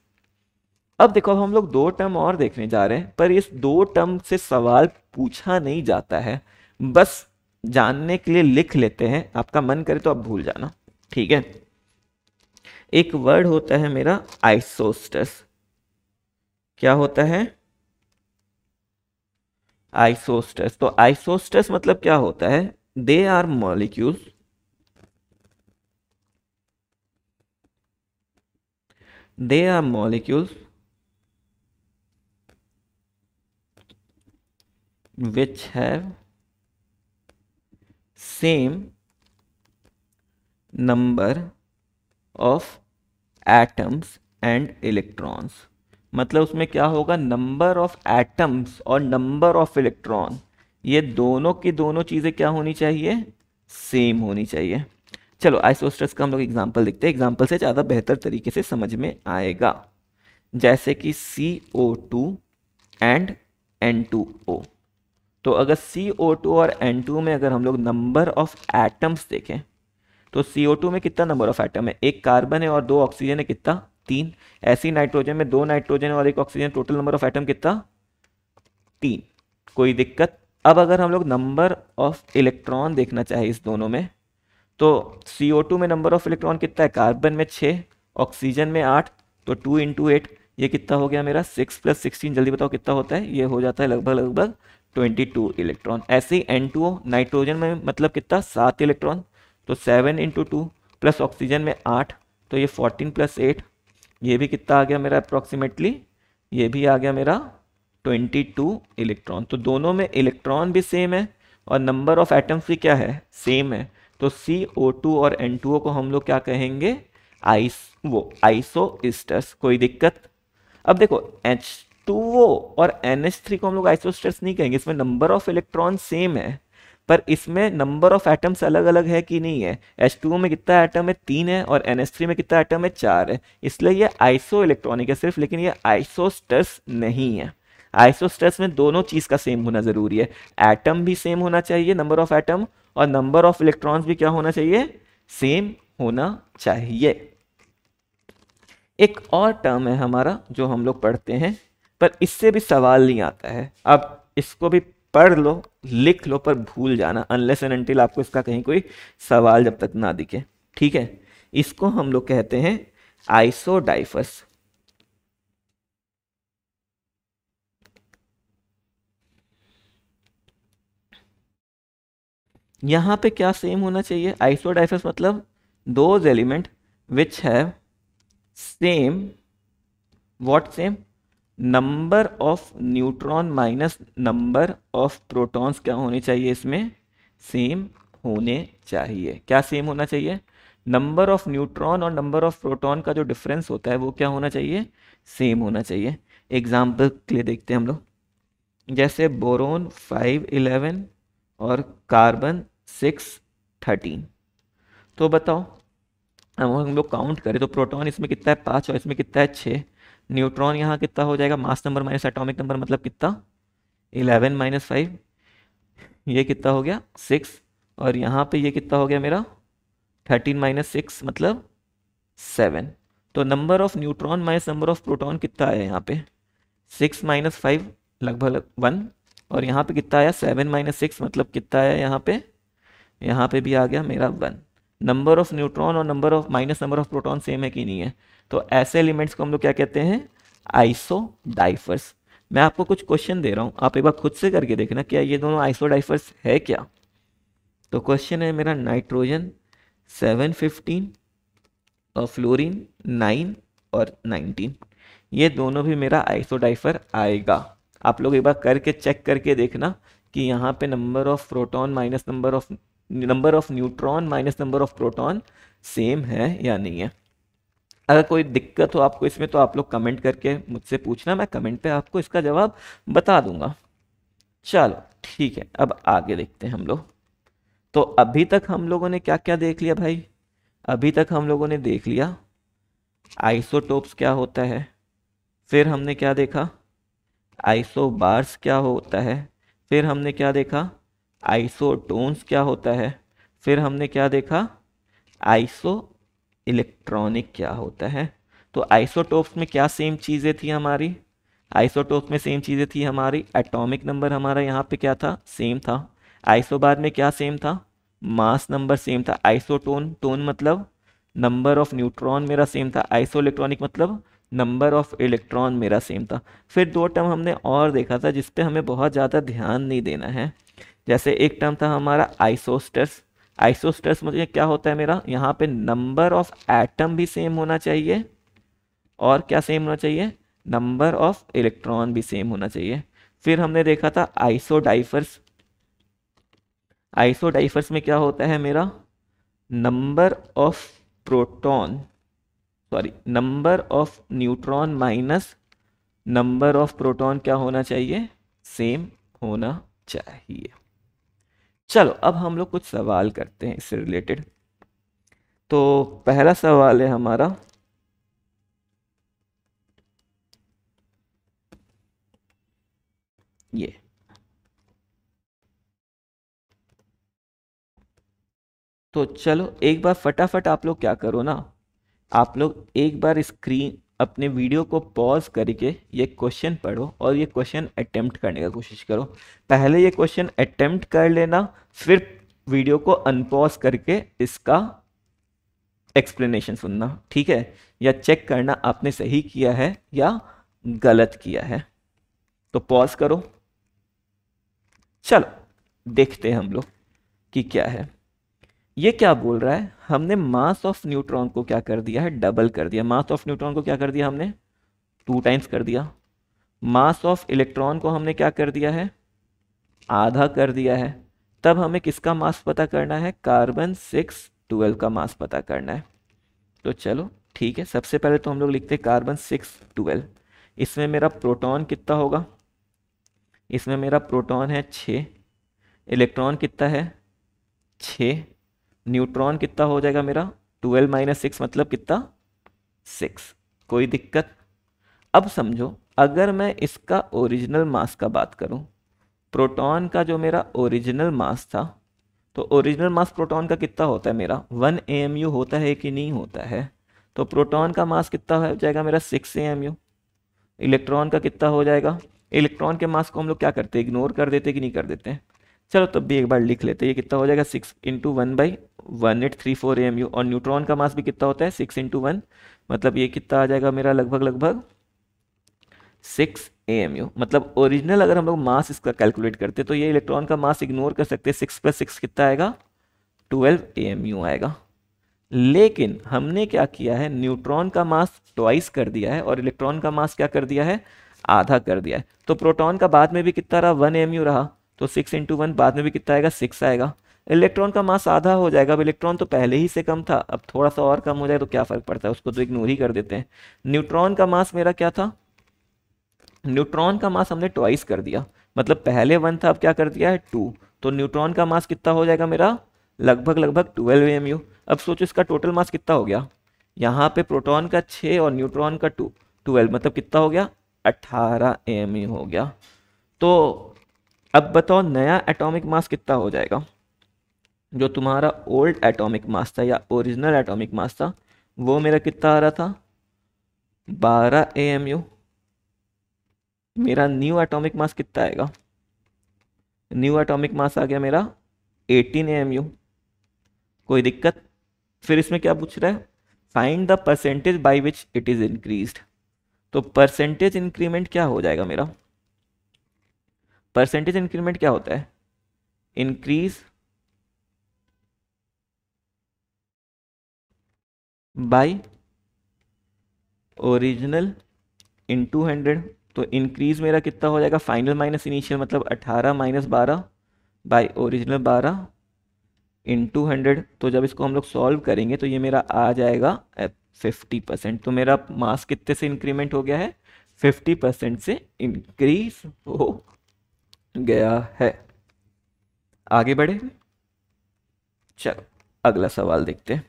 अब देखो, अब हम लोग दो टर्म और देखने जा रहे हैं, पर इस दो टर्म से सवाल पूछा नहीं जाता है, बस जानने के लिए लिख लेते हैं, आपका मन करे तो आप भूल जाना, ठीक है। एक वर्ड होता है मेरा आइसोस्टस। क्या होता है, आइसोस्टस। तो आइसोस्टस मतलब क्या होता है, they are molecules, they are molecules which have same number of atoms and electrons। मतलब उसमें क्या होगा, नंबर ऑफ एटम्स और नंबर ऑफ इलेक्ट्रॉन, ये दोनों की दोनों चीजें क्या होनी चाहिए, सेम होनी चाहिए। चलो आइसोस्टस का हम लोग एग्जांपल देखते हैं, एग्जांपल से ज़्यादा बेहतर तरीके से समझ में आएगा। जैसे कि CO2 एंड N2O। तो अगर CO2 और N2 में अगर हम लोग नंबर ऑफ एटम्स देखें, तो CO2 में कितना नंबर ऑफ एटम है, एक कार्बन है और दो ऑक्सीजन है, कितना, 3। ऐसी नाइट्रोजन में दो नाइट्रोजन और एक oxygen, total number of atom कितना, 3। कोई दिक्कत। अब अगर हम लोग नंबर ऑफ इलेक्ट्रॉन देखना चाहे इस दोनों में, तो CO2 में नंबर ऑफ इलेक्ट्रॉन कितना है, कार्बन में 6, ऑक्सीजन में 8, तो 2 × 8, ये कितना हो गया मेरा, 6 + 16, जल्दी बताओ कितना होता है, ये हो जाता है लगभग लगभग 22 इलेक्ट्रॉन। ऐसे ही N2O, नाइट्रोजन में मतलब कितना, 7 इलेक्ट्रॉन, तो 7 × 2, प्लस ऑक्सीजन में 8, तो ये 14 + 8, ये भी कितना आ गया मेरा अप्रॉक्सीमेटली, ये भी आ गया मेरा 22 इलेक्ट्रॉन। तो दोनों में इलेक्ट्रॉन भी सेम है और नंबर ऑफ एटम्स भी क्या है, सेम है। तो CO2 और N2O को हम लोग क्या कहेंगे, आइसोस्टर्स। कोई दिक्कत। अब देखो H2O और NH3 को हम लोग आइसोस्टर्स नहीं कहेंगे, इसमें नंबर ऑफ इलेक्ट्रॉन सेम है, पर इसमें नंबर ऑफ एटम्स अलग अलग है कि नहीं है। H2O में कितना एटम है, 3 है, और NH3 में कितना एटम है, 4 है। इसलिए ये आइसो इलेक्ट्रॉनिक है सिर्फ, लेकिन ये आइसोस्टर्स नहीं है। आइसोस्टर्स में दोनों चीज का सेम होना जरूरी है, एटम भी सेम होना चाहिए, नंबर ऑफ एटम, और नंबर ऑफ इलेक्ट्रॉन्स भी क्या होना चाहिए, सेम होना चाहिए। एक और टर्म है हमारा जो हम लोग पढ़ते हैं, पर इससे भी सवाल नहीं आता है। अब इसको भी पढ़ लो, लिख लो, पर भूल जाना अनलेस एंड अनटिल आपको इसका कहीं कोई सवाल जब तक ना दिखे, ठीक है। इसको हम लोग कहते हैं आइसोडाइफस। यहां पे क्या सेम होना चाहिए, आइसोडाइफस मतलब those element which have same, what same, number of neutron minus number of protons क्या होने चाहिए, इसमें सेम होने चाहिए। क्या सेम होना चाहिए, नंबर ऑफ न्यूट्रॉन और नंबर ऑफ प्रोटॉन का जो डिफरेंस होता है वो क्या होना चाहिए, सेम होना चाहिए। एग्जाम्पल के लिए देखते हैं हम लोग, जैसे बोरोन 511 और कार्बन 613। तो बताओ, हम लोग काउंट करें तो प्रोटॉन इसमें कितना है, 5, और इसमें कितना है, 6। न्यूट्रॉन यहाँ कितना हो जाएगा, मास नंबर माइनस एटॉमिक नंबर मतलब कितना, 11 - 5, ये कितना हो गया, 6। और यहाँ पे ये कितना हो गया मेरा, 13 - 6 मतलब 7। तो number of neutron minus number of proton कितना है यहाँ पे, 6 - 5 लगभग 1, और यहाँ पे कितना आया, 7 - 6 मतलब कितना आया यहाँ पे, यहाँ पे भी आ गया मेरा 1। नंबर ऑफ न्यूट्रॉन और number of minus number of proton same है कि नहीं है? तो ऐसे एलिमेंट्स को हम लोग क्या कहते हैं? आइसोडाइफर्स। मैं आपको कुछ क्वेश्चन दे रहा हूँ, आप एक बार खुद से करके देखना क्या ये दोनों आइसोडाइफर्स है क्या। तो क्वेश्चन है मेरा नाइट्रोजन 715 और फ्लोरीन 9 और 19, ये दोनों भी मेरा आइसोडाइफर आएगा। आप लोग एक बार करके चेक करके देखना कि यहाँ पे number of proton minus number of neutron minus number of proton same है या नहीं है। अगर कोई दिक्कत हो आपको इसमें तो आप लोग कमेंट करके मुझसे पूछना, मैं कमेंट पे आपको इसका जवाब बता दूंगा। चलो ठीक है, अब आगे देखते हैं हम लोग। तो अभी तक हम लोगों ने क्या क्या देख लिया भाई? अभी तक हम लोगों ने देख लिया आइसोटोप्स क्या होता है, फिर हमने क्या देखा? आइसोबार्स क्या होता है, फिर हमने क्या देखा? आइसोटोन्स क्या होता है, फिर हमने क्या देखा? आइसो इलेक्ट्रॉनिक क्या होता है। तो आइसोटोप्स में क्या सेम चीज़ें थी हमारी? आइसोटोप्स में सेम चीज़ें थी हमारी, एटॉमिक नंबर हमारा यहाँ पे क्या था? सेम था। आइसोबार में क्या सेम था? मास नंबर सेम था। आइसोटोन, टोन मतलब नंबर ऑफ न्यूट्रॉन मेरा सेम था। आइसो इलेक्ट्रॉनिक मतलब नंबर ऑफ इलेक्ट्रॉन मेरा सेम था। फिर दो टर्म हमने और देखा था जिस पे हमें बहुत ज़्यादा ध्यान नहीं देना है। जैसे एक टर्म था हमारा आइसोस्टर्स। आइसोस्टर्स मुझे क्या होता है मेरा? यहाँ पे नंबर ऑफ एटम भी सेम होना चाहिए और क्या सेम होना चाहिए? नंबर ऑफ इलेक्ट्रॉन भी सेम होना चाहिए। फिर हमने देखा था आइसोडाइफर्स। आइसोडाइफर्स में क्या होता है मेरा? Number of proton, sorry, number of neutron minus number of proton क्या होना चाहिए? सेम होना चाहिए। चलो अब हम लोग कुछ सवाल करते हैं इससे रिलेटेड। तो पहला सवाल है हमारा, ये तो चलो एक बार फटाफट आप लोग क्या करो ना, आप लोग एक बार स्क्रीन अपने वीडियो को पॉज करके ये क्वेश्चन पढ़ो और ये क्वेश्चन अटेम्प्ट करने का कोशिश करो। पहले ये क्वेश्चन अटेम्प्ट कर लेना, फिर वीडियो को अनपॉज करके इसका एक्सप्लेनेशन सुनना, ठीक है? या चेक करना आपने सही किया है या गलत किया है। तो पॉज करो, चलो देखते हैं हम लोग कि क्या है। ये क्या बोल रहा है? हमने मास ऑफ न्यूट्रॉन को क्या कर दिया है? डबल कर दिया। मास ऑफ न्यूट्रॉन को क्या कर दिया हमने? 2 टाइम्स कर दिया। मास ऑफ इलेक्ट्रॉन को हमने क्या कर दिया है? आधा कर दिया है। तब हमें किसका मास पता करना है? कार्बन 612 का मास पता करना है। तो चलो ठीक है, सबसे पहले तो हम लोग लिखते हैं कार्बन 612। इसमें मेरा प्रोटॉन कितना होगा? इसमें मेरा प्रोटॉन है 6, इलेक्ट्रॉन कितना है? 6, न्यूट्रॉन कितना हो जाएगा मेरा? 12 माइनस 6 मतलब कितना? 6। कोई दिक्कत? अब समझो, अगर मैं इसका ओरिजिनल मास का बात करूं, प्रोटॉन का जो मेरा ओरिजिनल मास था, तो ओरिजिनल मास प्रोटॉन का कितना होता है मेरा? 1 AMU होता है कि नहीं होता है? तो प्रोटॉन का मास कितना हो जाएगा मेरा? 6 AMU। इलेक्ट्रॉन का कितना हो जाएगा? इलेक्ट्रॉन के मास को हम लोग क्या करते हैं? इग्नोर कर देते कि नहीं कर देते हैं? चलो तब भी एक बार लिख लेते हैं, ये कितना हो जाएगा? 6 इंटू 1/1834 AMU। और न्यूट्रॉन का मास भी कितना होता है? 6 इंटू 1, मतलब ये कितना आ जाएगा मेरा? लगभग लगभग 6 AMU। मतलब ओरिजिनल अगर हम लोग मास इसका कैलकुलेट करते तो ये इलेक्ट्रॉन का मास इग्नोर कर सकते हैं। 6 + 6 कितना आएगा? 12 AMU आएगा। लेकिन हमने क्या किया है? न्यूट्रॉन का मास ट्वाइस कर दिया है और इलेक्ट्रॉन का मास क्या कर दिया है? आधा कर दिया है। तो प्रोटॉन का बाद में भी कितना रहा? 1 AMU रहा। तो 6 इंटू 1 बाद में भी कितना आएगा? 6 आएगा। इलेक्ट्रॉन का मास आधा हो जाएगा। अब इलेक्ट्रॉन तो पहले ही से कम था, अब थोड़ा सा और कम हो जाए तो क्या फर्क पड़ता है, उसको तो इग्नोर ही कर देते हैं। न्यूट्रॉन का मास मेरा क्या था? न्यूट्रॉन का मास हमने ट्वाइस कर दिया, मतलब पहले 1 था, अब क्या कर दिया है? 2। तो न्यूट्रॉन का मास कितना हो जाएगा मेरा? लगभग लगभग 12 AMU। अब सोचो इसका टोटल मास कितना हो गया? यहाँ पे प्रोटॉन का 6 और न्यूट्रॉन का 12, मतलब कितना हो गया? 18 AMU हो गया। तो अब बताओ नया एटॉमिक मास कितना हो जाएगा? जो तुम्हारा ओल्ड एटॉमिक मास था या ओरिजिनल एटॉमिक मास था, वो मेरा कितना आ रहा था? 12 AMU। मेरा न्यू एटॉमिक मास कितना आएगा? न्यू एटॉमिक मास आ गया मेरा 18 AMU। कोई दिक्कत? फिर इसमें क्या पूछ रहा है? Find the percentage by which it is increased. तो परसेंटेज इंक्रीमेंट क्या हो जाएगा मेरा? परसेंटेज इंक्रीमेंट क्या होता है? Increase by original into 100। तो इंक्रीज मेरा कितना हो जाएगा? फाइनल माइनस इनिशियल, मतलब 18 माइनस 12 बाय ओरिजिनल 12 इंटू 100। तो जब इसको हम लोग सॉल्व करेंगे तो ये मेरा आ जाएगा 50%। तो मेरा मास कितने से इंक्रीमेंट हो गया है? 50% से इंक्रीज हो गया है। आगे बढ़े, चलो अगला सवाल देखते हैं।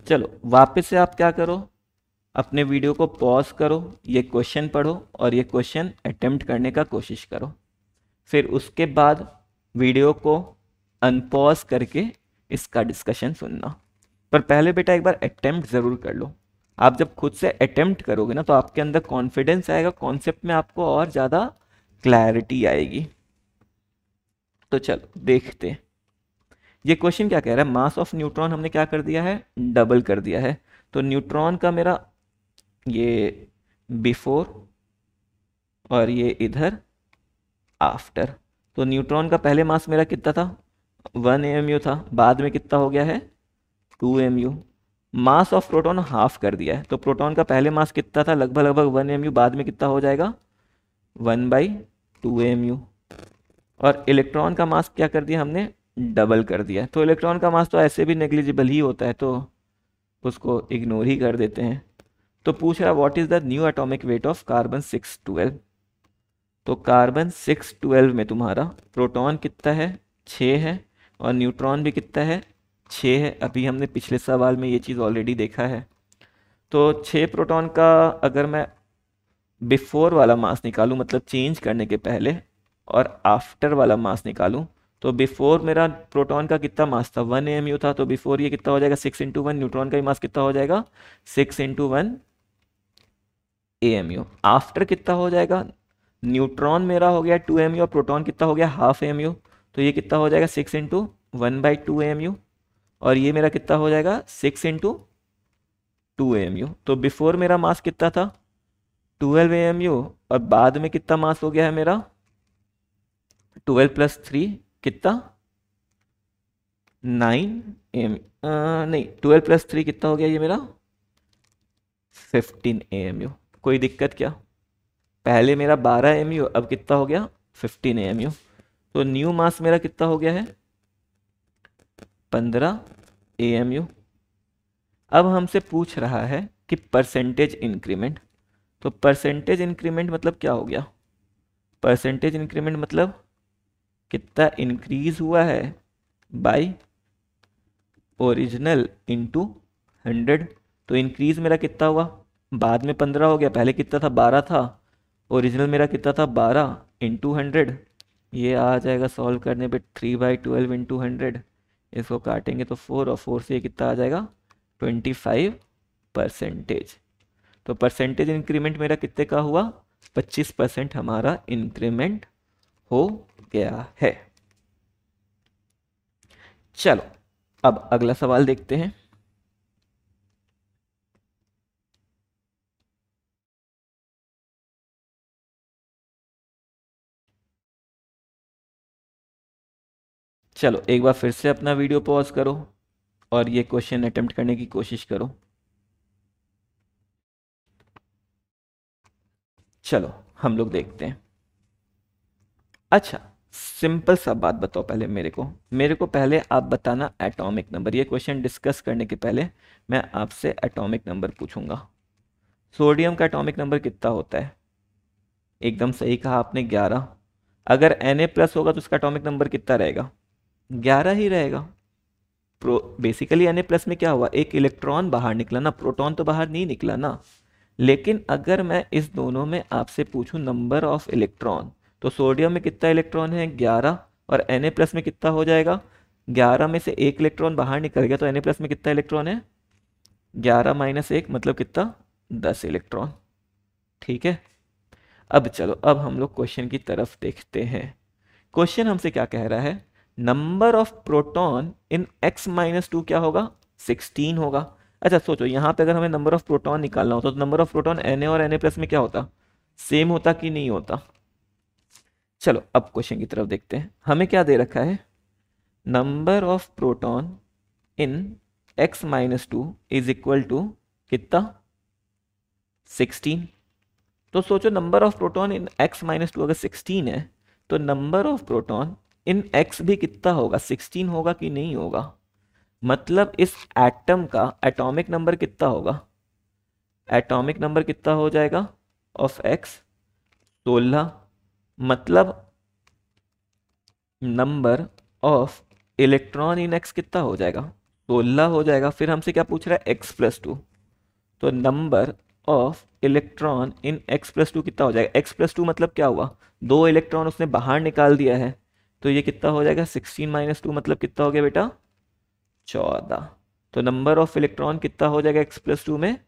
चलो वापस से आप क्या करो, अपने वीडियो को पॉज करो, ये क्वेश्चन पढ़ो और ये क्वेश्चन अटेम्प्ट करने का कोशिश करो। फिर उसके बाद वीडियो को अनपॉज करके इसका डिस्कशन सुनना। पर पहले बेटा एक बार अटेम्प्ट ज़रूर कर लो। आप जब खुद से अटेम्प्ट करोगे ना तो आपके अंदर कॉन्फिडेंस आएगा, कॉन्सेप्ट में आपको और ज़्यादा क्लैरिटी आएगी। तो चलो देखते हैं ये क्वेश्चन क्या कह रहा है। मास ऑफ न्यूट्रॉन हमने क्या कर दिया है? डबल कर दिया है। तो न्यूट्रॉन का मेरा ये बिफोर और ये इधर आफ्टर। तो न्यूट्रॉन का पहले मास मेरा कितना था? 1 AMU था, बाद में कितना हो गया है? 2 AMU। Mass of proton half कर दिया है, तो प्रोटॉन का पहले मास कितना था? लगभग लगभग 1 AMU, बाद में कितना हो जाएगा? 1/2 AMU। और इलेक्ट्रॉन का मास क्या कर दिया हमने? डबल कर दिया। तो इलेक्ट्रॉन का मास तो ऐसे भी नेग्लिजिबल ही होता है, तो उसको इग्नोर ही कर देते हैं। तो पूछ रहा what is the new atomic weight of carbon 612। तो कार्बन 612 में तुम्हारा प्रोटॉन कितना है? 6 है, और न्यूट्रॉन भी कितना है? 6 है। अभी हमने पिछले सवाल में ये चीज़ ऑलरेडी देखा है। तो 6 प्रोटॉन का अगर मैं बिफोर वाला मास निकालूं, मतलब चेंज करने के पहले, और आफ्टर वाला मास निकालूं, तो बिफोर मेरा प्रोटॉन का कितना मास था? 1 AMU था। तो बिफोर ये कितना हो जाएगा? 6 × 1। न्यूट्रॉन का ही मास कितना हो जाएगा? 6 × 1 AMU। आफ्टर कितना हो जाएगा? न्यूट्रॉन मेरा हो गया 2 AMU और प्रोटॉन कितना हो गया? Half AMU। तो ये कितना हो जाएगा? 6 × 1/2 AMU। और ये मेरा कितना हो जाएगा? 6 × 2 AMU। तो बिफोर मेरा मास कितना था? 12 AMU, और बाद में कितना मास हो गया है मेरा? 12 + 3 कितना? 9 AMU। नहीं, 12 + 3 कितना हो गया ये मेरा? 15 AMU। कोई दिक्कत क्या? पहले मेरा 12 AMU, अब कितना हो गया? 15 AMU। तो न्यू मास मेरा कितना हो गया है? 15 AMU। अब हमसे पूछ रहा है कि परसेंटेज इंक्रीमेंट। तो परसेंटेज इंक्रीमेंट मतलब क्या हो गया? परसेंटेज इंक्रीमेंट मतलब कितना इंक्रीज हुआ है बाय ओरिजिनल इंटू 100। तो इंक्रीज मेरा कितना हुआ? बाद में 15 हो गया, पहले कितना था? 12 था। ओरिजिनल मेरा कितना था? 12 इंटू 100। ये आ जाएगा सॉल्व करने पे 3/12 इंटू 100। इसको काटेंगे तो 4, और 4 से ये कितना आ जाएगा? 25%। तो परसेंटेज इंक्रीमेंट मेरा कितने का हुआ? 25% हमारा इंक्रीमेंट हो गया है। चलो अब अगला सवाल देखते हैं। चलो एक बार फिर से अपना वीडियो पॉज करो और ये क्वेश्चन अटेम्प्ट करने की कोशिश करो। चलो हम लोग देखते हैं। अच्छा, सिंपल सा बात बताओ पहले मेरे को पहले आप बताना एटॉमिक नंबर। ये क्वेश्चन डिस्कस करने के पहले मैं आपसे एटॉमिक नंबर पूछूंगा। सोडियम का एटॉमिक नंबर कितना होता है? एकदम सही कहा आपने, 11। अगर Na+ होगा तो उसका एटॉमिक नंबर कितना रहेगा? 11 ही रहेगा। बेसिकली Na+ में क्या हुआ? एक इलेक्ट्रॉन बाहर निकला ना, प्रोटॉन तो बाहर नहीं निकला ना। लेकिन अगर मैं इस दोनों में आपसे पूछूं नंबर ऑफ इलेक्ट्रॉन, तो सोडियम में कितना इलेक्ट्रॉन है? 11। और Na प्लस में कितना हो जाएगा, 11 में से एक इलेक्ट्रॉन बाहर निकल गया, तो Na प्लस में कितना इलेक्ट्रॉन है, 11 माइनस 1 मतलब कितना, 10 इलेक्ट्रॉन। ठीक है, अब चलो अब हम लोग क्वेश्चन की तरफ देखते हैं। क्वेश्चन हमसे क्या कह रहा है, number of proton in x minus to क्या होगा, 16 होगा। अच्छा सोचो, यहाँ पे अगर हमें नंबर ऑफ प्रोटॉन निकालना होता तो नंबर ऑफ प्रोटॉन Na और Na प्लस में क्या होता, सेम होता कि नहीं होता। चलो अब क्वेश्चन की तरफ देखते हैं, हमें क्या दे रखा है, number of proton in x minus two is equal to कितना, 16। तो सोचो number of proton in x minus two अगर 16 है, तो number of proton in x भी कितना होगा, 16 होगा कि नहीं होगा। मतलब इस एटम का एटॉमिक नंबर कितना होगा, एटॉमिक नंबर कितना हो जाएगा ऑफ x, 16। मतलब number of electron in x कितना हो जाएगा, 16 हो जाएगा। फिर हमसे क्या पूछ रहा है, x प्लस टू, तो number of electron in x plus two कितना हो जाएगा, x प्लस टू मतलब क्या हुआ, 2 इलेक्ट्रॉन उसने बाहर निकाल दिया है, तो ये कितना हो जाएगा, 16 माइनस टू मतलब कितना हो गया बेटा, 14। तो नंबर ऑफ इलेक्ट्रॉन कितना हो जाएगा x प्लस टू में,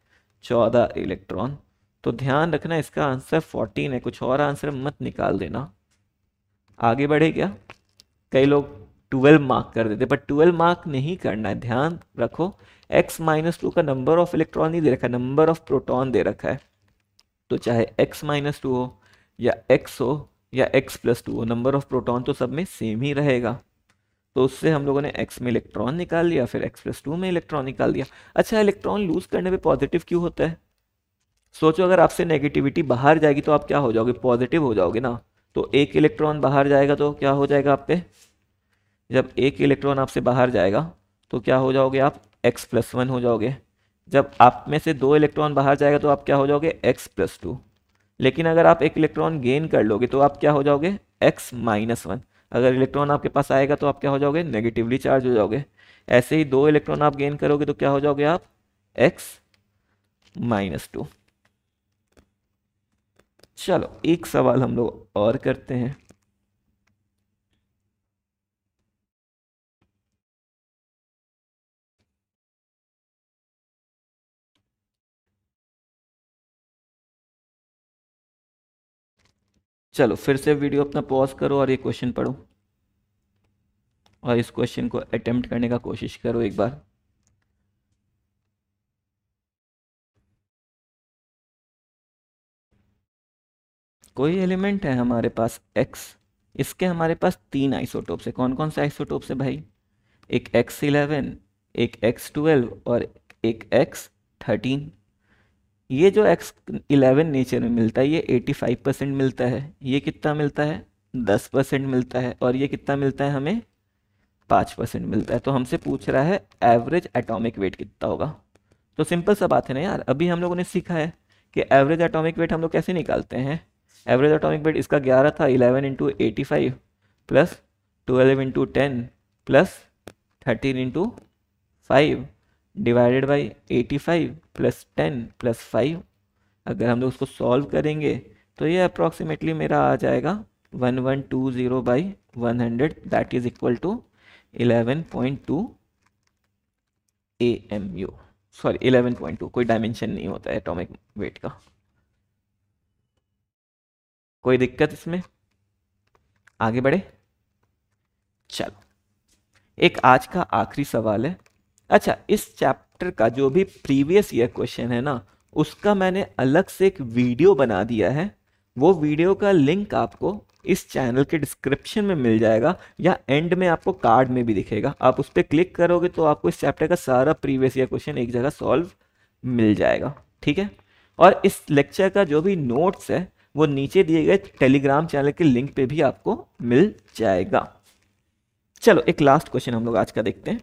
14 इलेक्ट्रॉन। तो ध्यान रखना इसका आंसर 14 है, कुछ और आंसर मत निकाल देना। आगे बढ़े क्या, कई लोग 12 मार्क कर देते, पर 12 मार्क नहीं करना है, ध्यान रखो x माइनस टू का नंबर ऑफ इलेक्ट्रॉन नहीं दे रखा है, नंबर ऑफ प्रोटॉन दे रखा है। तो चाहे x माइनस टू हो या x हो या x प्लस टू हो, नंबर ऑफ प्रोटॉन तो सब में सेम ही रहेगा। तो उससे हम लोगों ने x में इलेक्ट्रॉन निकाल लिया, फिर x प्लस टू में इलेक्ट्रॉन निकाल दिया। अच्छा इलेक्ट्रॉन लूज करने पे पॉजिटिव क्यों होता है, सोचो अगर आपसे नेगेटिविटी बाहर जाएगी तो आप क्या हो जाओगे, पॉजिटिव हो जाओगे ना। तो एक इलेक्ट्रॉन बाहर जाएगा तो क्या हो जाएगा आप पे, जब एक इलेक्ट्रॉन आपसे बाहर जाएगा तो क्या हो जाओगे आप, x प्लस वन हो जाओगे। जब आप में से 2 इलेक्ट्रॉन बाहर जाएगा तो आप क्या हो जाओगे, x प्लस टू। लेकिन अगर आप एक इलेक्ट्रॉन गेन कर लोगे तो आप क्या हो जाओगे, x माइनस वन। अगर इलेक्ट्रॉन आपके पास आएगा तो आप क्या हो जाओगे, नेगेटिवली चार्ज हो जाओगे। ऐसे ही 2 इलेक्ट्रॉन आप गेन करोगे तो क्या हो जाओगे आप, x माइनस टू। चलो एक सवाल हम लोग और करते हैं। चलो फिर से वीडियो अपना पॉज करो और ये क्वेश्चन पढ़ो और इस क्वेश्चन को अटेम्प्ट करने का कोशिश करो एक बार। कोई एलिमेंट है हमारे पास x, इसके हमारे पास 3 आइसोटोप्स है। कौन कौन से आइसोटोप्स है भाई, एक x11, एक x12 और एक x13। ये जो x11 नेचर में मिलता है ये 85% मिलता है, ये कितना मिलता है, 10% मिलता है, और ये कितना मिलता है हमें, 5% मिलता है। तो हमसे पूछ रहा है एवरेज एटॉमिक वेट कितना होगा। तो सिंपल सा बात है ना यार, अभी हम लोगों ने सीखा है कि एवरेज एटॉमिक वेट हम लोग कैसे निकालते हैं। एवरेज एटॉमिक वेट इसका 11 था, 11 into 85 plus 12 into 10 plus 13 into 5 divided by 85 plus 10 plus 5। अगर हम लोग उसको सॉल्व करेंगे तो ये अप्रॉक्सीमेटली मेरा आ जाएगा 1120 by 100, that is equal to 11.2 AMU। Sorry 11.2, कोई डायमेंशन नहीं होता है एटॉमिक वेट का। कोई दिक्कत इसमें, आगे बढ़े। चलो एक आज का आखिरी सवाल है। अच्छा इस चैप्टर का जो भी प्रीवियस ईयर क्वेश्चन है ना, उसका मैंने अलग से एक वीडियो बना दिया है। वो वीडियो का लिंक आपको इस चैनल के डिस्क्रिप्शन में मिल जाएगा या एंड में आपको कार्ड में भी दिखेगा। आप उस पर क्लिक करोगे तो आपको इस चैप्टर का सारा प्रीवियस ईयर क्वेश्चन एक जगह सॉल्व मिल जाएगा। ठीक है, और इस लेक्चर का जो भी नोट्स है वो नीचे दिए गए टेलीग्राम चैनल के लिंक पे भी आपको मिल जाएगा। चलो एक लास्ट क्वेश्चन हम लोग आज का देखते हैं।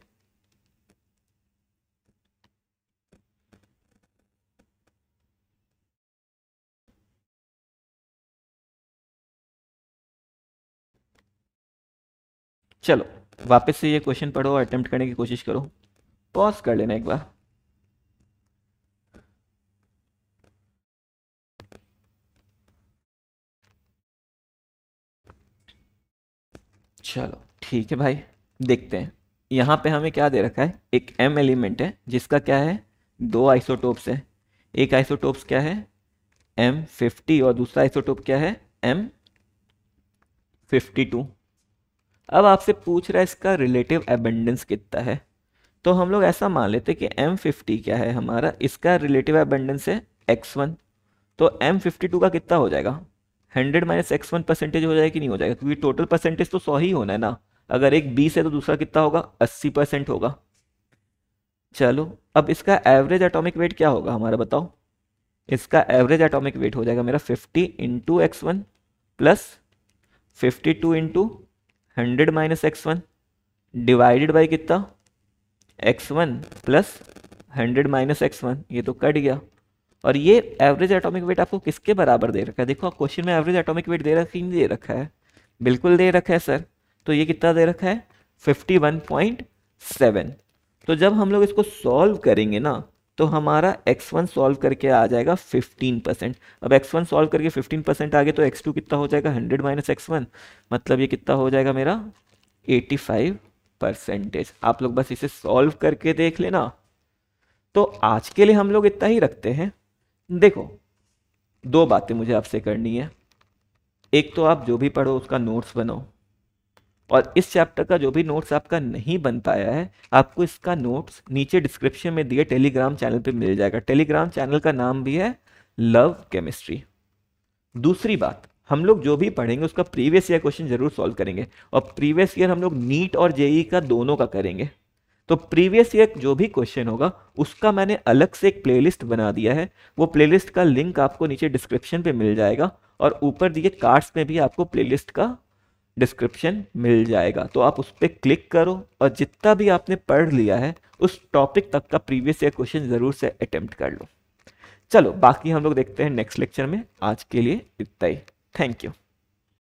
चलो वापस से ये क्वेश्चन पढ़ो और अटेम्प्ट करने की कोशिश करो। पॉज कर लेना एक बार। चलो ठीक है भाई, देखते हैं। यहाँ पे हमें क्या दे रखा है, एक m एलिमेंट है जिसका क्या है, दो आइसोटोप्स है। एक आइसोटोप्स क्या है, M50, और दूसरा आइसोटोप क्या है, M52। अब आपसे पूछ रहा है इसका रिलेटिव एबंडेंस कितना है। तो हम लोग ऐसा मान लेते हैं कि M50 क्या है हमारा, इसका रिलेटिव एबंडेंस है x1। तो M52 का कितना हो जाएगा, 100 माइनस x1 परसेंटेज हो जाएगा कि नहीं हो जाएगा, क्योंकि टोटल परसेंटेज तो 100 ही होना है ना। अगर एक 20 है तो दूसरा कितना होगा, 80% होगा। चलो अब इसका एवरेज एटॉमिक वेट क्या होगा हमारा, बताओ। इसका एवरेज एटॉमिक वेट हो जाएगा मेरा 50 into x1 plus 52 into 100 minus x1 divided by कितना, x1 प्लस 100 माइनस x1, ये तो कट गया। और ये एवरेज एटॉमिक वेट आपको किसके बराबर दे रखा है, देखो क्वेश्चन में एवरेज एटॉमिक वेट दे रखा है, नहीं दे रखा है, बिल्कुल दे रखा है सर। तो ये कितना दे रखा है, 51.7। तो जब हम लोग इसको सॉल्व करेंगे ना, तो हमारा x1 सॉल्व करके आ जाएगा 15%। अब x1 सॉल्व करके 15% आ गए, तो x2 कितना हो जाएगा, 100 माइनस x1, मतलब ये कितना हो जाएगा मेरा 85%। आप लोग बस इसे सॉल्व करके देख लेना। तो आज के लिए हम लोग इतना ही रखते हैं। देखो, दो बातें मुझे आपसे करनी है। एक तो आप जो भी पढ़ो उसका नोट्स बनाओ, और इस चैप्टर का जो भी नोट्स आपका नहीं बन पाया है, आपको इसका नोट्स नीचे डिस्क्रिप्शन में दिए टेलीग्राम चैनल पे मिल जाएगा। टेलीग्राम चैनल का नाम भी है लव केमिस्ट्री। दूसरी बात, हम लोग जो भी पढ़ेंगे उसका प्रीवियस ईयर क्वेश्चन जरूर सॉल्व करेंगे, और प्रीवियस ईयर हम लोग नीट और जेई का दोनों का करेंगे। तो प्रीवियस ईयर जो भी क्वेश्चन होगा उसका मैंने अलग से एक प्लेलिस्ट बना दिया है। वो प्लेलिस्ट का लिंक आपको नीचे डिस्क्रिप्शन पे मिल जाएगा, और ऊपर दिए कार्ड्स में भी आपको प्लेलिस्ट का डिस्क्रिप्शन मिल जाएगा। तो आप उस पर क्लिक करो, और जितना भी आपने पढ़ लिया है उस टॉपिक तक का प्रीवियस ईयर क्वेश्चन जरूर से अटेम्प्ट कर लो। चलो बाकी हम लोग देखते हैं नेक्स्ट लेक्चर में। आज के लिए इतना ही, थैंक यू।